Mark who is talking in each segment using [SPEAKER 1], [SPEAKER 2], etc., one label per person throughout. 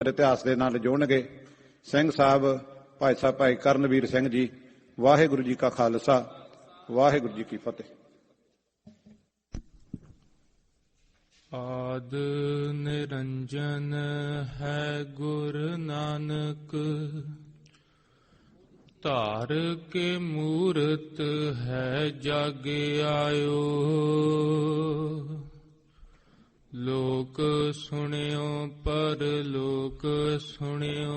[SPEAKER 1] इतिहास के नाल जोड़नगे सिंह साहब भाई साहब भाई करनवीर सिंह जी। वाहिगुरु जी का खालसा वाहिगुरु जी की फतेह।
[SPEAKER 2] आद निरंजन है गुरु नानक, धार के मूरत है जग आयो। लोक सुनियो पर लोक सुनियो,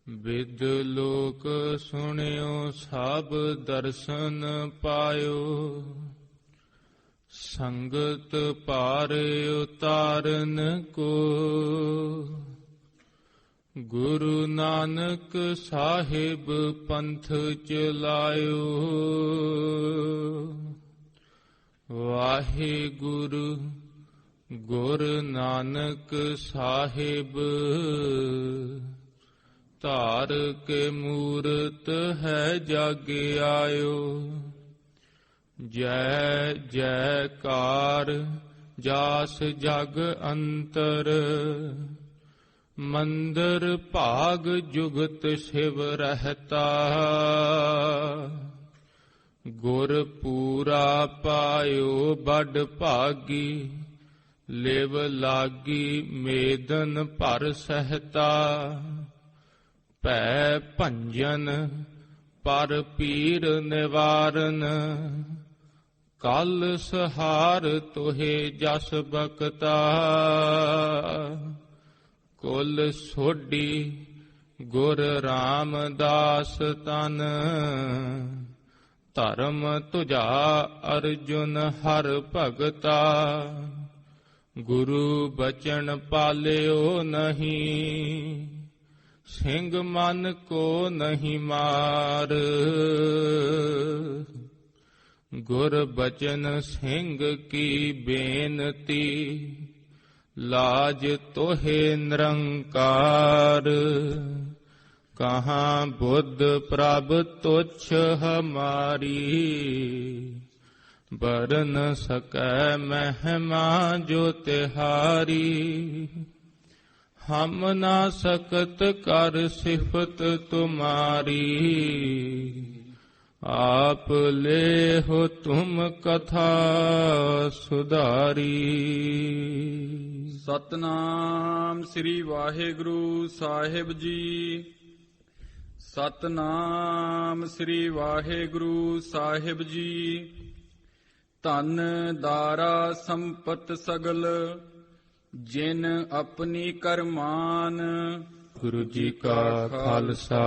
[SPEAKER 2] विद लोक सुनियो सब दर्शन पायो। संगत पार उतारन को, गुरु नानक साहिब पंथ चलायो। वाहिगुरु गुरु नानक साहिब, धार के मूरत है जग आयो। जय जयकार जास जग अंतर, मंदिर भाग जुगत शिव रहता। गुर पूरा पायो बड़ भागी, लिव लागी मेदन भर सहता। पै भंजन पर पीर निवारन, कल सहार तोहे जस बकता। कुल सोडी गुर रामदास तन, धर्म तुझा अर्जुन हर भगता। गुरु बचन पालियो नहीं, सिंह मन को नहीं मार। गुर बचन सिंह की बेनती, लाज तोहे निरंकार। कहाँ बुद्ध प्रभ तुच्छ हमारी, बरन सकै महिमा जो तिहारी। हम ना सकत कर सिफत तुम्हारी, आप ले हो तुम कथा सुधारी।
[SPEAKER 3] सतनाम श्री वाहिगुरु साहिब जी। सतनाम श्री वाहिगुरु साहिब जी। धन दारा संपत सगल, जिन अपनी करमान।
[SPEAKER 2] गुरु जी का खालसा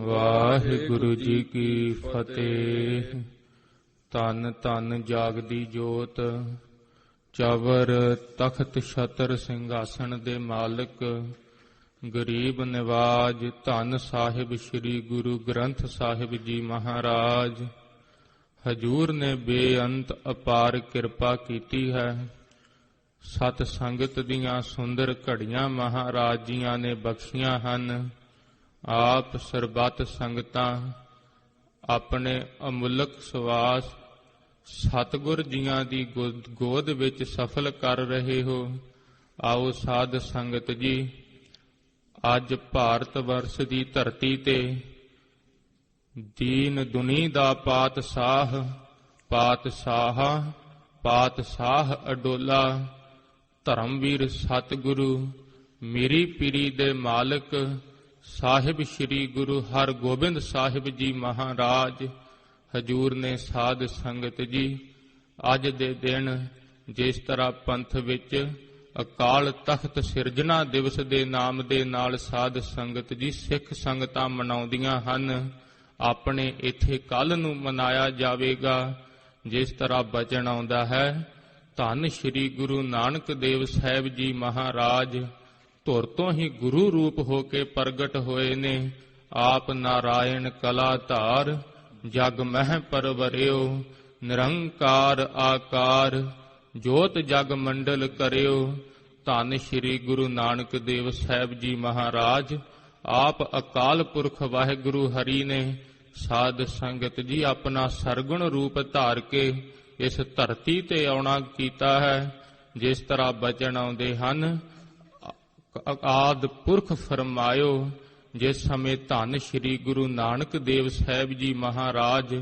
[SPEAKER 2] वाहिगुरु जी की फतेह। धन धन जागदी जोत, चवर तख्त छतर ਸਿੰਘਾਸਣ ਦੇ ਮਾਲਕ, गरीब निवाज धन साहिब श्री गुरु ग्रंथ साहिब जी महाराज। हजूर ने बेअंत अपार किरपा कीती है। सत संगत दियां सुंदर घड़ियां महाराज जियां ने बख्शियां हन। आप सरबत संगतां अपने अमुलक सवास सतगुर जियां दी गोद विच सफल कर रहे हो। आओ साध संगत जी, अज भारत वर्ष की धरती ते दीन दुनी दा पातशाह पातशाह अडोला धर्मवीर सतगुरु मेरी पीरी दे मालक साहिब श्री गुरु हरगोबिंद साहिब जी महाराज। हजूर ने साध संगत जी अज दे दिन जिस तरह पंथ विच अकाल तख्त सिरजना दिवस दे नाम दे नाल साध संगत जी सिख संगतां मनाउंदियां हन, अपने इत्थे कल नूं मनाया जावेगा। जिस तरह बचन आउंदा है, धन श्री गुरु नानक देव साहिब जी महाराज धुर तो ही गुरु रूप हो के प्रगट होए ने। आप नारायण कला धार, जग मह परवरियो। निरंकार आकार, जोत जग मंडल करियो। धन श्री गुरु नानक देव साहिब जी महाराज आप अकाल पुरख वाहिगुरु हरि ने साध संगत जी अपना सरगुण रूप धार के इस धरती ते आउणा कीता है। जिस तरह बचन आउंदे हन, ਆਦਿ ਪੁਰਖ ਫਰਮਾਇਓ। ਜਿਸ ਸਮੇਂ ਧੰਨ ਸ੍ਰੀ ਗੁਰੂ ਨਾਨਕ ਦੇਵ ਸਾਹਿਬ ਜੀ ਮਹਾਰਾਜ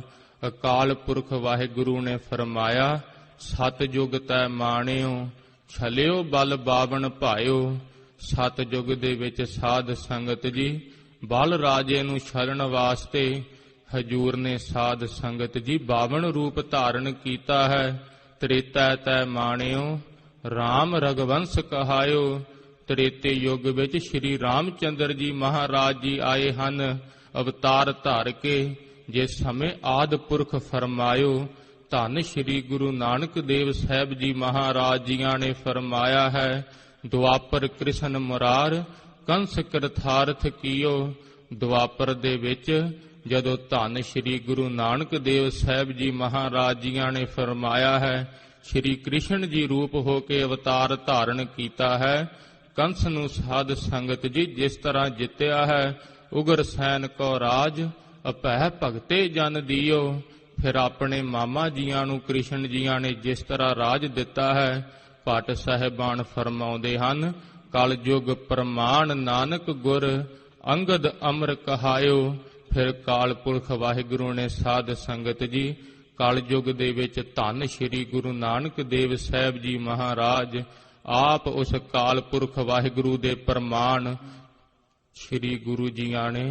[SPEAKER 2] ਅਕਾਲ ਪੁਰਖ ਵਾਹਿਗੁਰੂ ਨੇ ਫਰਮਾਇਆ, ਸਤਿਯੁਗ ਤੈ ਮਾਣਿਓ ਛਲਿਓ ਬਲ ਬਾਵਨ ਭਾਇਓ। ਸਤਿਯੁਗ ਦੇ ਵਿੱਚ ਸਾਧ ਸੰਗਤ ਜੀ ਬਲ ਰਾਜੇ ਨੂੰ ਛਲਣ ਵਾਸਤੇ ਹਜੂਰ ਨੇ ਸਾਧ ਸੰਗਤ ਜੀ 52 ਰੂਪ ਧਾਰਨ ਕੀਤਾ ਹੈ। ਤ੍ਰੇਤਾ ਤੈ ਮਾਣਿਓ ਰਾਮ ਰਘਵੰਸ ਕਹਾਇਓ। ਤ੍ਰੇਤੇ ਯੁੱਗ ਵਿੱਚ ਸ਼੍ਰੀ ਰਾਮਚੰਦਰ ਜੀ ਮਹਾਰਾਜ ਜੀ ਆਏ ਹਨ ਅਵਤਾਰ ਧਾਰ ਕੇ। ਜਿਸ ਸਮੇਂ ਆਦਿ ਪੁਰਖ ਫਰਮਾਇਓ, ਧੰਨ ਸ਼੍ਰੀ ਗੁਰੂ ਨਾਨਕ ਦੇਵ ਸਾਹਿਬ ਜੀ ਮਹਾਰਾਜ ਜੀਆਂ ਨੇ ਫਰਮਾਇਆ ਹੈ, ਦੁਆਪਰ ਕ੍ਰਿਸ਼ਨ ਮੁਰਾਰ ਕੰਸ ਕਰਥਾਰਥ ਕੀਓ। ਦੁਆਪਰ ਦੇ ਵਿੱਚ ਜਦੋਂ ਧੰਨ ਸ਼੍ਰੀ ਗੁਰੂ ਨਾਨਕ ਦੇਵ ਸਾਹਿਬ ਜੀ ਮਹਾਰਾਜ ਜੀਆਂ ਨੇ ਫਰਮਾਇਆ ਹੈ, ਸ਼੍ਰੀ ਕ੍ਰਿਸ਼ਨ ਜੀ ਰੂਪ ਹੋ ਕੇ ਅਵਤਾਰ ਧਾਰਨ ਕੀਤਾ ਹੈ। ਕੰਸ ਨੂੰ ਸਾਧ ਸੰਗਤ ਜੀ ਜਿਸ ਤਰ੍ਹਾਂ ਜਿੱਤਿਆ ਹੈ, ਉਗਰ ਸੈਨ ਕੋ ਰਾਜ ਅਭੈ ਭਗਤੇ ਜਨ ਦੀਓ। ਫਿਰ ਆਪਣੇ ਮਾਮਾ ਜੀਆਂ ਨੂੰ ਕ੍ਰਿਸ਼ਨ ਜੀਆਂ ਨੇ ਜਿਸ ਤਰ੍ਹਾਂ ਰਾਜ ਦਿੱਤਾ ਹੈ, ਭੱਟ ਸਾਹਿਬਾਨ ਫਰਮਾਉਂਦੇ ਹਨ, ਕਲ ਯੁਗ ਪ੍ਰਮਾਣ ਨਾਨਕ ਗੁਰ ਅੰਗਦ ਅਮਰ ਕਹਾਇਓ। ਫਿਰ ਕਾਲ ਪੁਰਖ ਵਾਹਿਗੁਰੂ ਨੇ ਸਾਧ ਸੰਗਤ ਜੀ ਕਲ ਯੁਗ ਦੇ ਵਿੱਚ ਧੰਨ ਸ਼੍ਰੀ ਗੁਰੂ ਨਾਨਕ ਦੇਵ ਸਾਹਿਬ ਜੀ ਮਹਾਰਾਜ ਆਪ ਉਸ ਕਾਲ ਪੁਰਖ ਵਾਹਿਗੁਰੂ ਦੇ ਪ੍ਰਮਾਣ ਸ਼੍ਰੀ ਗੁਰੂ ਜੀਆਂ ਨੇ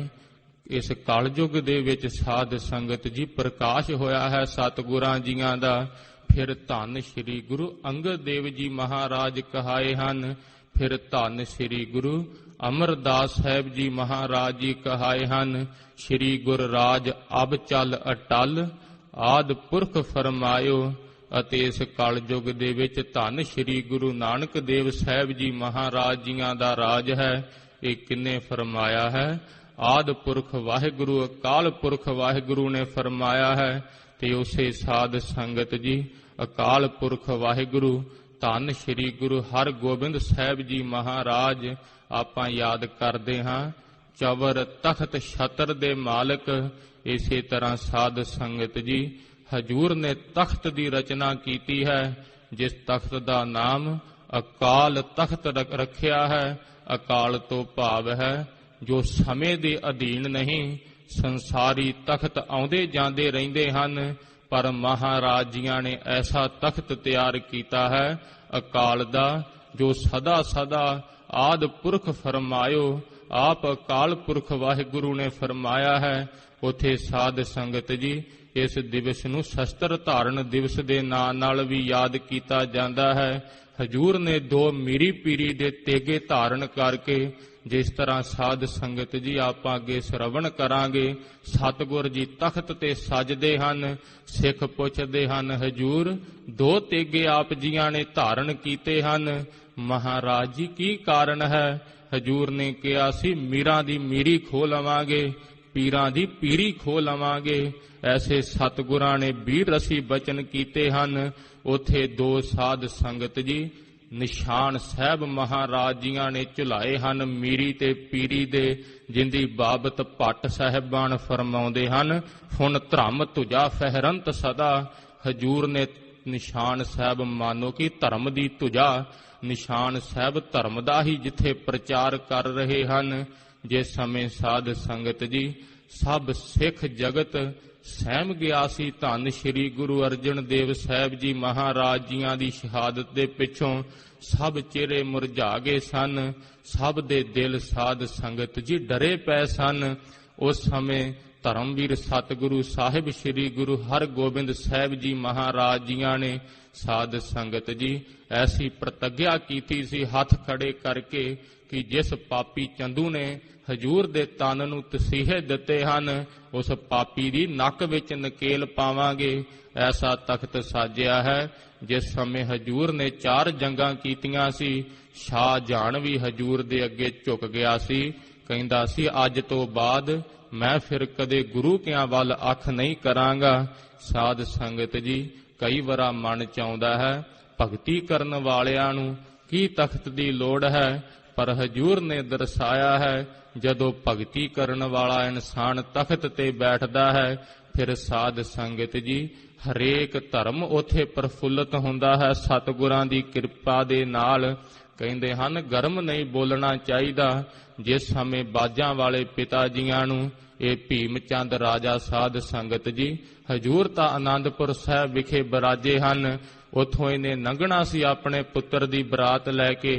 [SPEAKER 2] ਇਸ ਕਲਯੁਗ ਦੇ ਵਿੱਚ ਸਾਧ ਸੰਗਤ ਜੀ ਪ੍ਰਕਾਸ਼ ਹੋਇਆ ਹੈ ਸਤਿਗੁਰਾਂ ਜੀਆਂ ਦਾ। ਫਿਰ ਧੰਨ ਸ਼੍ਰੀ ਗੁਰੂ ਅੰਗਦ ਦੇਵ ਜੀ ਮਹਾਰਾਜ ਕਹਾਏ ਹਨ। ਫਿਰ ਧੰਨ ਸ਼੍ਰੀ ਗੁਰੂ ਅਮਰਦਾਸ ਸਾਹਿਬ ਜੀ ਮਹਾਰਾਜ ਜੀ ਕਹਾਏ ਹਨ। ਸ਼੍ਰੀ ਗੁਰ ਰਾਜ ਅਬ ਚੱਲ ਅਟਲ ਆਦਿ ਪੁਰਖ ਫਰਮਾਇਓ। ਅਤੇ ਇਸ ਕਲਯੁਗ ਦੇ ਵਿੱਚ ਧੰਨ ਸ਼੍ਰੀ ਗੁਰੂ ਨਾਨਕ ਦੇਵ ਸਾਹਿਬ ਜੀ ਮਹਾਰਾਜ ਜੀਆਂ ਦਾ ਰਾਜ ਹੈ। ਇਹ ਕਿੰਨੇ ਫਰਮਾਇਆ ਹੈ? ਆਦਿ ਪੁਰਖ ਵਾਹਿਗੁਰੂ ਅਕਾਲ ਪੁਰਖ ਵਾਹਿਗੁਰੂ ਨੇ ਫਰਮਾਇਆ ਹੈ। ਤੇ ਉਸੇ ਸਾਧ ਸੰਗਤ ਜੀ ਅਕਾਲ ਪੁਰਖ ਵਾਹਿਗੁਰੂ ਧੰਨ ਸ਼੍ਰੀ ਗੁਰੂ ਹਰਗੋਬਿੰਦ ਸਾਹਿਬ ਜੀ ਮਹਾਰਾਜ ਆਪਾਂ ਯਾਦ ਕਰਦੇ ਹਾਂ। ਚਵਰ ਤਖਤ ਛਤਰ ਦੇ ਮਾਲਕ। ਇਸੇ ਤਰ੍ਹਾਂ ਸਾਧ ਸੰਗਤ ਜੀ ਹਜੂਰ ਨੇ ਤਖਤ ਦੀ ਰਚਨਾ ਕੀਤੀ ਹੈ, ਜਿਸ ਤਖਤ ਦਾ ਨਾਮ ਅਕਾਲ ਤਖਤ ਰੱਖਿਆ ਹੈ। ਅਕਾਲ ਤੋਂ ਭਾਵ ਹੈ ਜੋ ਸਮੇਂ ਦੇ ਅਧੀਨ ਨਹੀਂ। ਸੰਸਾਰੀ ਤਖਤ ਆਉਂਦੇ ਜਾਂਦੇ ਰਹਿੰਦੇ ਹਨ, ਪਰ ਮਹਾਰਾਜ ਜੀਆਂ ਨੇ ਐਸਾ ਤਖਤ ਤਿਆਰ ਕੀਤਾ ਹੈ ਅਕਾਲ ਦਾ, ਜੋ ਸਦਾ ਸਦਾ ਆਦਿ ਪੁਰਖ ਫਰਮਾਇਓ। ਆਪ ਅਕਾਲ ਪੁਰਖ ਵਾਹਿਗੁਰੂ ਨੇ ਫਰਮਾਇਆ ਹੈ। ਉਥੇ ਸਾਧ ਸੰਗਤ ਜੀ ਇਸ ਦਿਵਸ ਨੂੰ ਸ਼ਸਤਰ ਧਾਰਨ ਦਿਵਸ ਦੇ ਨਾਂ ਨਾਲ ਵੀ ਯਾਦ ਕੀਤਾ ਜਾਂਦਾ ਹੈ। ਹਜੂਰ ਨੇ 2 ਮੀਰੀ ਪੀਰੀ ਦੇ ਤੇਗੇ ਧਾਰਨ ਕਰਕੇ, ਜਿਸ ਤਰ੍ਹਾਂ ਸਾਧ ਸੰਗਤ ਜੀ ਆਪਾਂ ਅੱਗੇ ਸ਼ਰਵਣ ਕਰਾਂਗੇ, ਸਤਿਗੁਰ ਜੀ ਤਖਤ ਤੇ ਸਜਦੇ ਹਨ। ਸਿੱਖ ਪੁੱਛਦੇ ਹਨ, ਹਜੂਰ 2 ਤੇਗੇ ਆਪ ਜੀਆਂ ਨੇ ਧਾਰਨ ਕੀਤੇ ਹਨ, ਮਹਾਰਾਜ ਜੀ ਕੀ ਕਾਰਨ ਹੈ? ਹਜੂਰ ਨੇ ਕਿਹਾ ਸੀ, ਮੀਰਾਂ ਦੀ ਮੀਰੀ ਖੋਹ ਲਵਾਂਗੇ, ਪੀਰਾਂ ਦੀ ਪੀਰੀ ਖੋਹ ਲਵਾਂਗੇ। ਐਸੇ ਸਤਿਗੁਰਾਂ ਨੇ 20 ਰਸੀ ਬਚਨ ਕੀਤੇ ਹਨ। ਉਥੇ 2 ਸਾਧ ਸੰਗਤ ਜੀ ਨਿਸ਼ਾਨ ਸਾਹਿਬ ਮਹਾਰਾਜ ਜੀਆਂ ਨੇ ਝੁਲਾਏ ਹਨ ਮੀਰੀ ਤੇ ਪੀਰੀ ਦੇ, ਜਿੰਦੀ ਬਾਬਤ ਭੱਟ ਸਾਹਿਬਾਨ ਫਰਮਾਉਂਦੇ ਹਨ, ਹੁਣ ਧਰਮ ਤੁਜਾ ਫਹਿਰੰਤ ਸਦਾ। ਹਜੂਰ ਨੇ ਨਿਸ਼ਾਨ ਸਾਹਿਬ ਮਾਨੋ ਕਿ ਧਰਮ ਦੀ ਤੁਜਾ, ਨਿਸ਼ਾਨ ਸਾਹਿਬ ਧਰਮ ਦਾ ਹੀ ਜਿੱਥੇ ਪ੍ਰਚਾਰ ਕਰ ਰਹੇ ਹਨ। ਜਿਸ ਸਮੇਂ ਸਾਧ ਸੰਗਤ ਜੀ ਸਭ ਸਿੱਖ ਜਗਤ ਸਹਿਮ ਗਿਆ ਸੀ ਧੰਨ ਸ਼੍ਰੀ ਗੁਰੂ ਅਰਜਨ ਦੇਵ ਸਾਹਿਬ ਜੀ ਮਹਾਰਾਜ ਜੀਆਂ ਦੀ ਸ਼ਹਾਦਤ ਦੇ ਪਿੱਛੋਂ ਸਭ ਚਿਹਰੇ ਮੁਰਝਾ ਗਏ ਸਨ। ਸਭ ਦੇ ਦਿਲ ਸਾਧ ਸੰਗਤ ਜੀ ਡਰੇ ਪਏ ਸਨ। ਉਸ ਸਮੇਂ ਧਰਮਵੀਰ ਸਤਿਗੁਰੂ ਸਾਹਿਬ ਸ਼੍ਰੀ ਗੁਰੂ ਹਰਗੋਬਿੰਦ ਸਾਹਿਬ ਜੀ ਮਹਾਰਾਜ ਜੀਆਂ ਨੇ ਸਾਧ ਸੰਗਤ ਜੀ ਐਸੀ ਪ੍ਰਤੱਗਿਆ ਕੀਤੀ ਸੀ ਹੱਥ ਖੜੇ ਕਰਕੇ ਕਿ ਜਿਸ ਪਾਪੀ ਚੰਦੂ ਨੇ ਹਜੂਰ ਦੇ ਤਨ ਨੂੰ ਤਸੀਹੇ ਦਿੱਤੇ ਹਨ, ਉਸ ਪਾਪੀ ਦੀ ਨੱਕ ਵਿੱਚ ਨਕੇਲ ਪਾਵਾਂਗੇ। ਐਸਾ ਤਖਤ ਸਾਜਿਆ ਹੈ। ਜਿਸ ਸਮੇਂ ਹਜੂਰ ਨੇ 4 ਜੰਗਾਂ ਕੀਤੀਆਂ ਸੀ, ਸ਼ਾਹ ਜਹਾਨ ਵੀ ਹਜੂਰ ਦੇ ਅੱਗੇ ਝੁਕ ਗਿਆ ਸੀ। ਕਹਿੰਦਾ ਸੀ, ਅੱਜ ਤੋਂ ਬਾਅਦ ਮੈਂ ਫਿਰ ਕਦੇ ਗੁਰੂ ਕਿਆਂ ਵੱਲ ਅੱਖ ਨਹੀਂ ਕਰਾਂਗਾ। ਸਾਧ ਸੰਗਤ ਜੀ ਕਈ ਵਾਰਾ ਮਨ ਚ ਆਉਂਦਾ ਹੈ, ਭਗਤੀ ਕਰਨ ਵਾਲਿਆਂ ਨੂੰ ਕੀ ਤਖਤ ਦੀ ਲੋੜ ਹੈ? ਪਰ ਹਜੂਰ ਨੇ ਦਰਸਾਇਆ ਹੈ, ਜਦੋਂ ਭਗਤੀ ਕਰਨ ਵਾਲਾ ਇਨਸਾਨ ਤਖਤ ਤੇ ਬੈਠਦਾ ਹੈ, ਫਿਰ ਸਾਧ ਸੰਗਤ ਜੀ ਹਰੇਕ ਧਰਮ ਉੱਥੇ ਪ੍ਰਫੁੱਲਤ ਹੁੰਦਾ ਹੈ ਸਤਿਗੁਰਾਂ ਦੀ ਕਿਰਪਾ ਦੇ ਨਾਲ। ਕਹਿੰਦੇ ਹਨ ਗਰਮ ਨਹੀਂ ਬੋਲਣਾ ਚਾਹੀਦਾ। ਜਿਸ ਸਮੇਂ ਬਾਜਾਂ ਵਾਲੇ ਪਿਤਾ ਜੀਆਂ ਨੂੰ ਇਹ ਭੀਮ ਚੰਦ ਰਾਜਾ ਸਾਧ ਸੰਗਤ ਜੀ ਹਜੂਰ ਤਾਂ ਆਨੰਦਪੁਰ ਸਾਹਿਬ ਵਿਖੇ ਬਰਾਜੇ ਹਨ। ਉੱਥੋਂ ਇਹਨੇ ਲੰਘਣਾ ਸੀ ਆਪਣੇ ਪੁੱਤਰ ਦੀ ਬਰਾਤ ਲੈ ਕੇ।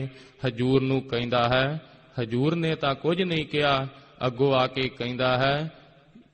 [SPEAKER 2] ਹਜੂਰ ਨੂੰ ਕਹਿੰਦਾ ਹੈ, ਹਜੂਰ ਨੇ ਤਾਂ ਕੁਝ ਨਹੀਂ ਕਿਹਾ, ਅੱਗੋਂ ਆ ਕੇ ਕਹਿੰਦਾ ਹੈ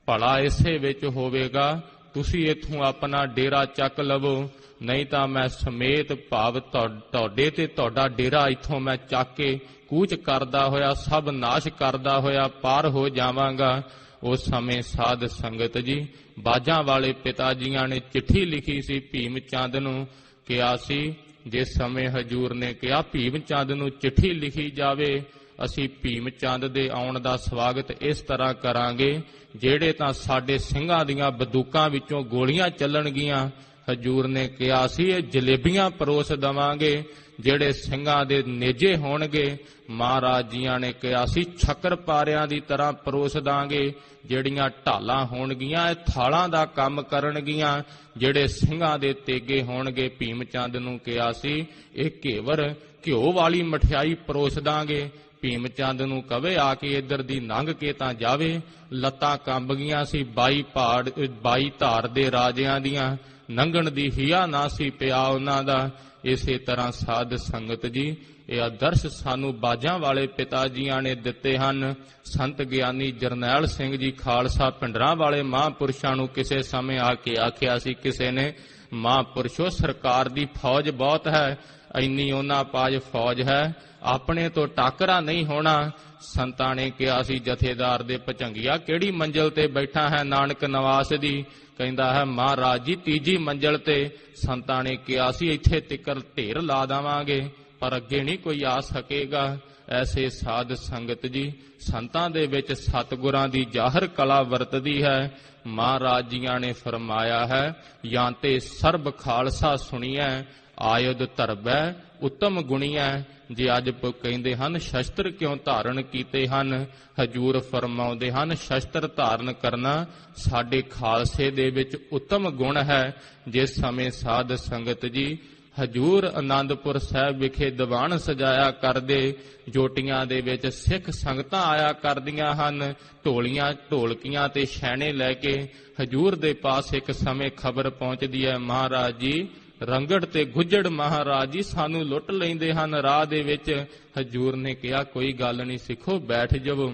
[SPEAKER 2] ਭਲਾ ਇਸੇ ਵਿੱਚ ਹੋਵੇਗਾ, ਤੁਸੀਂ ਇੱਥੋਂ ਆਪਣਾ ਡੇਰਾ ਚੱਕ ਲਵੋ, ਨਹੀਂ ਤਾਂ ਮੈਂ ਸਮੇਤ ਭਾਵ ਤੁਹਾਡੇ ਤੇ ਤੁਹਾਡਾ ਡੇਰਾ ਇੱਥੋਂ ਮੈਂ ਚੱਕ ਕੇ ਕੂਚ ਕਰਦਾ ਹੋਇਆ, ਸਭ ਨਾਸ਼ ਕਰਦਾ ਹੋਇਆ ਪਾਰ ਹੋ ਜਾਵਾਂਗਾ। ਉਸ ਸਮੇਂ ਸਾਧ ਸੰਗਤ ਜੀ ਬਾਜਾਂ ਵਾਲੇ ਪਿਤਾ ਜੀਆਂ ਨੇ ਚਿੱਠੀ ਲਿਖੀ ਸੀ ਭੀਮ ਚੰਦ ਨੂੰ, ਕਿਹਾ ਸੀ ਜਿਸ ਸਮੇਂ ਹਜੂਰ ਨੇ ਕਿਹਾ ਭੀਮ ਚੰਦ ਨੂੰ ਚਿੱਠੀ ਲਿਖੀ ਜਾਵੇ, ਅਸੀਂ ਭੀਮ ਚੰਦ ਦੇ ਆਉਣ ਦਾ ਸਵਾਗਤ ਇਸ ਤਰ੍ਹਾਂ ਕਰਾਂਗੇ, ਜਿਹੜੇ ਤਾਂ ਸਾਡੇ ਸਿੰਘਾਂ ਦੀਆਂ ਬੰਦੂਕਾਂ ਵਿੱਚੋਂ ਗੋਲੀਆਂ ਚੱਲਣਗੀਆਂ। ਹਜੂਰ ਨੇ ਕਿਹਾ ਸੀ ਇਹ ਜਲੇਬੀਆਂ ਪਰੋਸ ਦੇਵਾਂਗੇ, ਜਿਹੜੇ ਸਿੰਘਾਂ ਦੇ ਨੇਜੇ ਹੋਣਗੇ। ਮਹਾਰਾਜ ਜੀਆਂ ਨੇ ਕਿਹਾ ਸੀ ਛੱਕਰ ਪਾਰਿਆਂ ਦੀ ਤਰ੍ਹਾਂ ਪਰੋਸ ਦਾਂਗੇ, ਜਿਹੜੀਆਂ ਢਾਲਾਂ ਹੋਣਗੀਆਂ ਇਹ ਥਾਲਾਂ ਦਾ ਕੰਮ ਕਰਨਗੀਆਂ, ਜਿਹੜੇ ਸਿੰਘਾਂ ਦੇ ਤੇਗੇ ਹੋਣਗੇ। ਭੀਮ ਚੰਦ ਨੂੰ ਕਿਹਾ ਸੀ ਇਹ ਘੇਵਰ ਘਿਓ ਵਾਲੀ ਮਠਿਆਈ ਪਰੋਸ ਦਾਂਗੇ। ਭੀਮ ਚੰਦ ਨੂੰ ਕਵੇ ਆ ਕੇ ਇੱਧਰ ਦੀ ਲੰਘ ਕੇ ਤਾਂ ਜਾਵੇ। ਲੱਤਾਂ ਕੰਬ ਗਈਆਂ ਸੀ 22 ਧਾਰ ਦੇ ਰਾਜਿਆਂ ਦੀਆਂ, ਲੰਘਣ ਦੀ ਹਿਆ ਨਾ ਸੀ ਪਿਆ ਉਹਨਾਂ ਦਾ। ਇਸੇ ਤਰ੍ਹਾਂ ਸਾਧ ਸੰਗਤ ਜੀ ਇਹ ਆਦਰਸ਼ ਸਾਨੂੰ ਬਾਜਾਂ ਵਾਲੇ ਪਿਤਾ ਜੀਆਂ ਨੇ ਦਿੱਤੇ ਹਨ। ਸੰਤ ਗਿਆਨੀ ਜਰਨੈਲ ਸਿੰਘ ਜੀ ਖਾਲਸਾ ਪਿੰਡਰਾਂ ਵਾਲੇ ਮਹਾਂਪੁਰਸ਼ਾਂ ਨੂੰ ਕਿਸੇ ਸਮੇਂ ਆ ਕੇ ਆਖਿਆ ਸੀ ਕਿਸੇ ਨੇ, ਮਹਾਂਪੁਰਸ਼ੋ ਸਰਕਾਰ ਦੀ ਫੌਜ ਬਹੁਤ ਹੈ, ਇੰਨੀ ਉਹਨਾਂ ਪਾਜ ਫੌਜ ਹੈ, ਆਪਣੇ ਤੋਂ ਟਾਕਰਾ ਨਹੀਂ ਹੋਣਾ। ਸੰਤਾਂ ਨੇ ਕਿਹਾ ਸੀ ਜਥੇਦਾਰ ਦੇ ਭਚੰਗੀਆ ਕਿਹੜੀ ਮੰਜ਼ਲ ਤੇ ਬੈਠਾ ਹੈ ਨਾਨਕ ਨਵਾਸ ਦੀ? ਕਹਿੰਦਾ ਹੈ ਮਹਾਰਾਜ ਜੀ ਤੀਜੀ ਮੰਜ਼ਲ ਤੇ। ਸੰਤਾਂ ਨੇ ਕਿਹਾ ਸੀ ਇੱਥੇ ਤਿੱਕਰ ਢੇਰ ਲਾ ਦੇਵਾਂਗੇ, ਪਰ ਅੱਗੇ ਨਹੀਂ ਕੋਈ ਆ ਸਕੇਗਾ। ਐਸੇ ਸਾਧ ਸੰਗਤ ਜੀ ਸੰਤਾਂ ਦੇ ਵਿੱਚ ਸਤਿਗੁਰਾਂ ਦੀ ਜ਼ਾਹਰ ਕਲਾ ਵਰਤਦੀ ਹੈ। ਮਹਾਰਾਜ ਜੀਆਂ ਨੇ ਫਰਮਾਇਆ ਹੈ ਜਾਂ ਤੇ ਸਰਬ ਖਾਲਸਾ ਸੁਣੀਐ, ਆਯੁਧ ਧਰਬੈ ਉੱਤਮ ਗੁਣੀਐ। ਜੇ ਅੱਜ ਕਹਿੰਦੇ ਹਨ ਸ਼ਸਤਰ ਕਿਉਂ ਧਾਰਨ ਕੀਤੇ ਹਨ, ਹਜੂਰ ਫਰਮਾਉਂਦੇ ਹਨ ਸ਼ਸਤਰ ਧਾਰਨ ਕਰਨਾ ਸਾਡੇ ਖਾਲਸੇ ਦੇ ਵਿੱਚ ਉੱਤਮ ਗੁਣ ਹੈ। ਜਿਸ ਸਮੇਂ ਸਾਧ ਸੰਗਤ ਜੀ ਹਜੂਰ ਆਨੰਦਪੁਰ ਸਾਹਿਬ ਵਿਖੇ ਦੀਵਾਨ ਸਜਾਇਆ ਕਰਦੇ, ਜੋਟੀਆਂ ਦੇ ਵਿੱਚ ਸਿੱਖ ਸੰਗਤਾਂ ਆਇਆ ਕਰਦੀਆਂ ਹਨ, ਢੋਲੀਆਂ ਢੋਲਕੀਆਂ ਤੇ ਛੈਣੇ ਲੈ ਕੇ। ਹਜੂਰ ਦੇ ਪਾਸ ਇੱਕ ਸਮੇਂ ਖਬਰ ਪਹੁੰਚਦੀ ਹੈ ਮਹਾਰਾਜ ਜੀ ਰੰਗੜ ਤੇ ਗੁੱਜੜ ਮਹਾਰਾਜ ਜੀ ਸਾਨੂੰ ਲੁੱਟ ਲੈਂਦੇ ਹਨ ਰਾਹ ਦੇ ਵਿੱਚ। ਹਜੂਰ ਨੇ ਕਿਹਾ ਕੋਈ ਗੱਲ ਨਹੀਂ ਸਿੱਖੋ ਬੈਠ ਜਾਵੋ।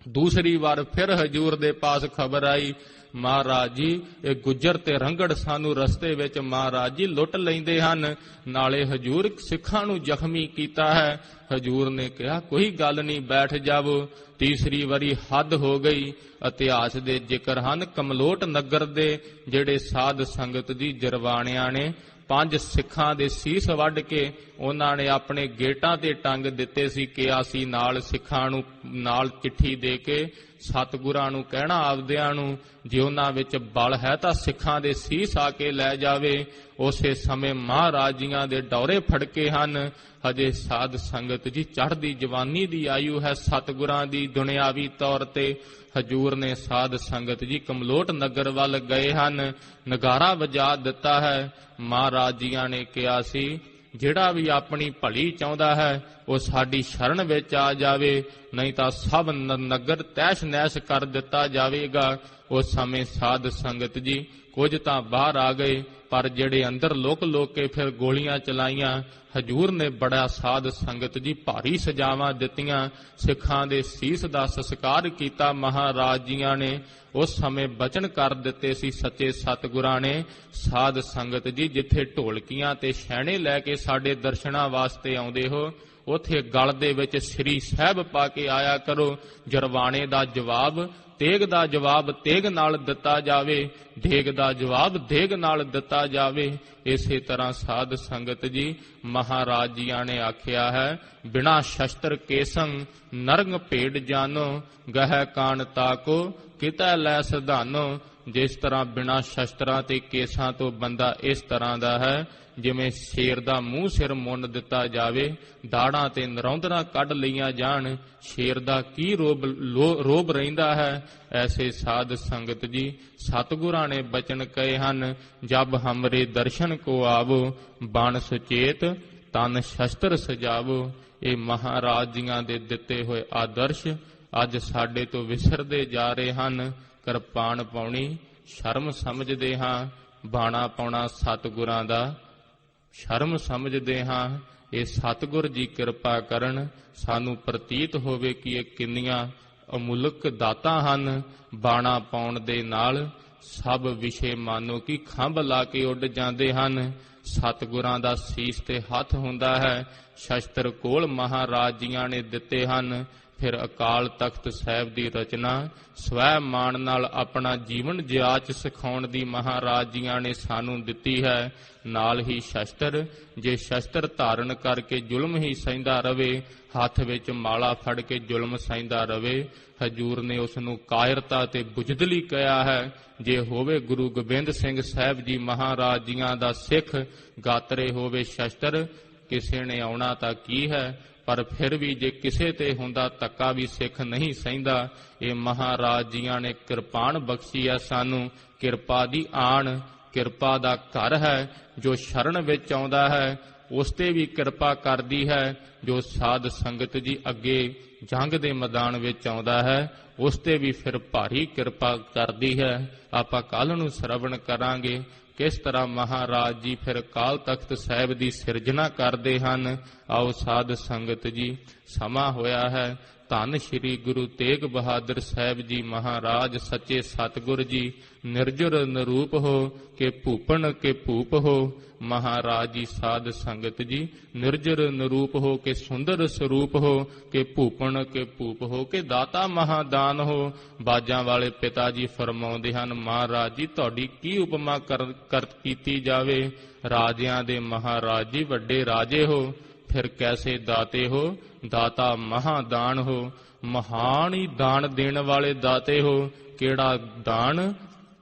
[SPEAKER 2] ਦੂਸਰੀ ਵਾਰ ਫਿਰ ਹਜੂਰ ਦੇ ਪਾਸ ਖਬਰ ਆਈ ਮਹਾਰਾਜ ਜੀ ਇਹ ਗੁੱਜਰ ਤੇ ਰੰਗੜ ਸਾਨੂੰ ਰਸਤੇ ਵਿੱਚ ਮਹਾਰਾਜ ਜੀ ਲੁੱਟ ਲੈਂਦੇ ਹਨ, ਨਾਲੇ ਹਜੂਰ ਸਿੱਖਾਂ ਨੂੰ ਜ਼ਖਮੀ ਕੀਤਾ ਹੈ। ਹਜੂਰ ਨੇ ਕਿਹਾ ਕੋਈ ਗੱਲ ਨਹੀਂ ਬੈਠ ਜਾਵੋ। ਤੀਸਰੀ ਵਾਰੀ ਹੱਦ ਹੋ ਗਈ। ਇਤਿਹਾਸ ਦੇ ਜ਼ਿਕਰ ਹਨ ਕਮਲੋਟ ਨਗਰ ਦੇ ਜਿਹੜੇ ਸਾਧ ਸੰਗਤ ਦੀ ਜਰਵਾਣਿਆਂ ਨੇ 5 ਸਿੱਖਾਂ ਦੇ ਸੀਸ ਵੱਢ ਕੇ ਉਹਨਾਂ ਨੇ ਆਪਣੇ ਗੇਟਾਂ ਤੇ ਟੰਗ ਦਿੱਤੇ ਸੀ। ਕਿਹਾ ਸੀ ਨਾਲ ਸਿੱਖਾਂ ਨੂੰ ਨਾਲ ਚਿੱਠੀ ਦੇ ਕੇ ਸਤਿਗੁਰਾਂ ਨੂੰ ਕਹਿਣਾ ਆਪਦਿਆਂ ਨੂੰ ਜੇ ਉਹਨਾਂ ਵਿੱਚ ਬਲ ਹੈ ਤਾਂ ਸਿੱਖਾਂ ਦੇ ਸੀਸ ਆ ਕੇ ਲੈ ਜਾਵੇ। ਉਸੇ ਸਮੇਂ ਮਹਾਰਾਜ ਜੀਆਂ ਦੇ ਡੌਰੇ ਫੜਕੇ ਹਨ। ਹਜੇ ਸਾਧ ਸੰਗਤ ਜੀ ਚੜ੍ਹਦੀ ਜਵਾਨੀ ਦੀ ਆਯੂ ਹੈ ਸਤਿਗੁਰਾਂ ਦੀ ਦੁਨਿਆਵੀ ਤੌਰ ਤੇ। ਹਜੂਰ ਨੇ ਸਾਧ ਸੰਗਤ ਜੀ ਕਮਲੋਟ ਨਗਰ ਵੱਲ ਗਏ ਹਨ, ਨਗਾਰਾ ਵਜਾ ਦਿੱਤਾ ਹੈ। ਮਹਾਰਾਜ ਜੀਆਂ ਨੇ ਕਿਹਾ ਸੀ ਜਿਹੜਾ ਵੀ ਆਪਣੀ ਭਲੀ ਚਾਹੁੰਦਾ ਹੈ ਉਹ ਸਾਡੀ ਸ਼ਰਨ ਵਿੱਚ ਆ ਜਾਵੇ, ਨਹੀਂ ਤਾਂ ਸਭ ਨਗਰ ਤੈਸ਼ ਨੈਸ਼ ਕਰ ਦਿੱਤਾ ਜਾਵੇਗਾ। ਉਸ ਸਮੇਂ ਸਾਧ ਸੰਗਤ ਜੀ ਕੁਝ ਤਾਂ ਬਾਹਰ ਆ ਗਏ, ਪਰ ਜਿਹੜੇ ਅੰਦਰ ਲੋਕ ਕੇ ਫਿਰ ਗੋਲੀਆਂ ਚਲਾਈਆਂ। ਹਜੂਰ ਨੇ ਬੜਾ ਸਾਧ ਸੰਗਤ ਜੀ ਭਾਰੀ ਸਜਾਵਾਂ ਦਿੱਤੀਆਂ, ਸਿੱਖਾਂ ਦੇ ਸੀਸ ਦਾ ਸੰਸਕਾਰ ਕੀਤਾ ਮਹਾਰਾਜ ਜੀਆਂ ਨੇ। ਉਸ ਸਮੇਂ ਬਚਨ ਕਰ ਦਿੱਤੇ ਸੀ ਸੱਚੇ ਸਤਿਗੁਰਾਂ ਨੇ ਸਾਧ ਸੰਗਤ ਜੀ ਜਿੱਥੇ ਢੋਲਕੀਆਂ ਤੇ ਛੈਣੇ ਲੈ ਕੇ ਸਾਡੇ ਦਰਸ਼ਨਾਂ ਵਾਸਤੇ ਆਉਂਦੇ ਹੋ ਉਥੇ ਗਲ ਦੇ ਵਿੱਚ ਸ੍ਰੀ ਸਾਹਿਬ ਪਾ ਕੇ ਆਇਆ ਕਰੋ। ਜਰਵਾਣੇ ਦਾ ਜਵਾਬ ਤੇਗ ਦਾ ਜਵਾਬ ਤੇਗ ਨਾਲ ਦਿੱਤਾ ਜਾਵੇ, ਢੇਗ ਦਾ ਜਵਾਬ ਢੇਗ ਨਾਲ ਦਿੱਤਾ ਜਾਵੇ। ਇਸੇ ਤਰ੍ਹਾਂ ਸਾਧ ਸੰਗਤ ਜੀ ਮਹਾਰਾਜ ਜੀਆਂ ਨੇ ਆਖਿਆ ਹੈ ਬਿਨਾ ਸ਼ਸਤਰ ਕੇਸੰ ਨਰੰਗ ਭੇਡ ਜਾਨੋ, ਗਹਿ ਕਾਣ ਤਾਕੋ ਕਿਤੈ ਲੈ ਸਧਾਨੋ। ਜਿਸ ਤਰ੍ਹਾਂ ਬਿਨਾ ਸ਼ਸਤਰਾਂ ਤੇ ਕੇਸਾਂ ਤੋਂ ਬੰਦਾ ਇਸ ਤਰ੍ਹਾਂ ਦਾ ਹੈ ਜਿਵੇਂ ਸ਼ੇਰ ਦਾ ਮੂੰਹ ਸਿਰ ਮੁੰਨ ਦਿੱਤਾ ਜਾਵੇ, ਦਾੜਾਂ ਤੇ ਨਰੌਂਦਰਾਂ ਕੱਢ ਲਈਆਂ ਜਾਣ, ਸ਼ੇਰ ਦਾ ਕੀ ਰੋਬ ਰਹਿੰਦਾ ਹੈ। ਐਸੇ ਸਾਧ ਸੰਗਤ ਜੀ ਸਤਿਗੁਰਾਂ ਨੇ ਬਚਨ ਕਹੇ ਹਨ ਜਬ ਹਮਰੇ ਦਰਸ਼ਨ ਕੋ ਆਵੋ, ਬਣ ਸੁਚੇਤ ਤਨ ਸ਼ਸਤਰ ਸਜਾਵੋ। ਇਹ ਮਹਾਰਾਜ ਜੀਆਂ ਦੇ ਦਿੱਤੇ ਹੋਏ ਆਦਰਸ਼ ਅੱਜ ਸਾਡੇ ਤੋਂ ਵਿਸਰਦੇ ਜਾ ਰਹੇ ਹਨ। ਕਿਰਪਾਨ ਪਾਉਣੀ ਸ਼ਰਮ ਸਮਝਦੇ ਹਾਂ, ਬਾਣਾ ਪਾਉਣਾ ਸਤਿਗੁਰਾਂ ਦਾ ਸ਼ਰਮ ਸਮਝਦੇ ਹਾਂ। ਇਹ ਸਤਿਗੁਰ ਜੀ ਕਿਰਪਾ ਕਰਨ, ਸਾਨੂੰ ਪ੍ਰਤੀਤ ਹੋਵੇ ਕਿ ਇਹ ਕਿੰਨੀਆਂ ਅਮੁੱਲਕ ਦਾਤਾਂ ਹਨ। ਬਾਣਾ ਪਾਉਣ ਦੇ ਨਾਲ ਸਭ ਵਿਸ਼ੇ ਮਾਨੋ ਕਿ ਖੰਭ ਲਾ ਕੇ ਉੱਡ ਜਾਂਦੇ ਹਨ। ਸਤਿਗੁਰਾਂ ਦਾ ਸੀਸ ਤੇ ਹੱਥ ਹੁੰਦਾ ਹੈ। ਸ਼ਸਤਰ ਕੋਲ ਮਹਾਰਾਜ ਜੀਆਂ ਨੇ ਦਿੱਤੇ ਹਨ। ਫਿਰ ਅਕਾਲ ਤਖਤ ਸਾਹਿਬ ਦੀ ਰਚਨਾ ਸਵੈ ਮਾਣ ਨਾਲ ਆਪਣਾ ਜੀਵਨ ਜਿਆਚ ਸਿਖਾਉਣ ਦੀ ਮਹਾਰਾਜ ਜੀਆਂ ਨੇ ਸਾਨੂੰ ਦਿੱਤੀ ਹੈ। ਨਾਲ ਹੀ ਸ਼ਸਤਰ, ਜੇ ਸ਼ਸਤਰ ਧਾਰਨ ਕਰਕੇ ਜ਼ੁਲਮ ਹੀ ਸਹਿੰਦਾ ਰਵੇ, ਹੱਥ ਵਿੱਚ ਮਾਲਾ ਫੜ ਕੇ ਜ਼ੁਲਮ ਸਹਿੰਦਾ ਰਵੇ, ਹਜੂਰ ਨੇ ਉਸ ਨੂੰ ਕਾਇਰਤਾ ਤੇ ਬੁਜ਼ਦਲੀ ਕਿਹਾ ਹੈ। ਜੇ ਹੋਵੇ ਗੁਰੂ ਗੋਬਿੰਦ ਸਿੰਘ ਸਾਹਿਬ ਜੀ ਮਹਾਰਾਜ ਜੀਆਂ ਦਾ ਸਿੱਖ, ਗਾਤਰੇ ਹੋਵੇ ਸ਼ਸਤਰ, ਕਿਸੇ ਨੇ ਆਉਣਾ ਤਾਂ ਕੀ ਹੈ, ਪਰ ਫਿਰ ਵੀ ਜੇ ਕਿਸੇ ਤੇ ਹੁੰਦਾ ਧੱਕਾ ਵੀ ਸਿੱਖ ਨਹੀਂ ਸਹਿੰਦਾ। ਇਹ ਮਹਾਰਾਜ ਜੀਆਂ ਨੇ ਕਿਰਪਾਨ ਬਖਸ਼ੀ ਹੈ ਸਾਨੂੰ। ਕਿਰਪਾ ਦੀ ਆਣ, ਕਿਰਪਾ ਦਾ ਘਰ ਹੈ। ਜੋ ਸ਼ਰਨ ਵਿੱਚ ਆਉਂਦਾ ਹੈ ਉਸ ਤੇ ਵੀ ਕਿਰਪਾ ਕਰਦੀ ਹੈ। ਜੋ ਸਾਧ ਸੰਗਤ ਜੀ ਅੱਗੇ ਜੰਗ ਦੇ ਮੈਦਾਨ ਵਿੱਚ ਆਉਂਦਾ ਹੈ ਉਸ ਤੇ ਵੀ ਫਿਰ ਭਾਰੀ ਕਿਰਪਾ ਕਰਦੀ ਹੈ। ਆਪਾਂ ਕੱਲ ਨੂੰ ਸਰਵਣ ਕਰਾਂਗੇ ਕਿਸ ਤਰ੍ਹਾਂ ਮਹਾਰਾਜ ਜੀ ਫਿਰ ਅਕਾਲ ਤਖਤ ਸਾਹਿਬ ਦੀ ਸਿਰਜਣਾ ਕਰਦੇ ਹਨ। ਆਓ ਸਾਧ ਸੰਗਤ ਜੀ, ਸਮਾਂ ਹੋਇਆ ਹੈ। ਧੰਨ ਸ਼੍ਰੀ ਗੁਰੂ ਤੇਗ ਬਹਾਦਰ ਸਾਹਿਬ ਜੀ ਮਹਾਰਾਜ ਸੱਚੇ ਸਤਿਗੁਰ ਜੀ, ਨਿਰਜਰ ਨਿਰੂਪ ਹੋ ਕਿ ਭੂਪਨ ਕੇ ਭੂਪ ਹੋ। ਮਹਾਰਾਜ ਜੀ ਸਾਧ ਸੰਗਤ ਜੀ, ਨਿਰਜਰ ਨਿਰੂਪ ਹੋ ਕੇ ਸੁੰਦਰ ਸਰੂਪ ਹੋ ਕਿ ਭੂਪਨ ਕੇ ਭੂਪ ਹੋ ਕੇ ਦਾਤਾ ਮਹਾਦਾਨ ਹੋ। ਬਾਜਾਂ ਵਾਲੇ ਪਿਤਾ ਜੀ ਫਰਮਾਉਂਦੇ ਹਨ, ਮਹਾਰਾਜ ਜੀ ਤੁਹਾਡੀ ਕੀ ਉਪਮਾ ਕੀਤੀ ਜਾਵੇ। ਰਾਜਿਆਂ ਦੇ ਮਹਾਰਾਜ ਜੀ ਵੱਡੇ ਰਾਜੇ ਹੋ, ਫਿਰ ਕੈਸੇ ਦਾਤੇ ਹੋ। ਦਾਤਾ ਮਹਾਦਾਨ ਹੋ, ਮਹਾਨ ਹੀ ਦਾਨ ਦੇਣ ਵਾਲੇ ਦਾਤੇ ਹੋ। ਕਿਹੜਾ ਦਾਨ?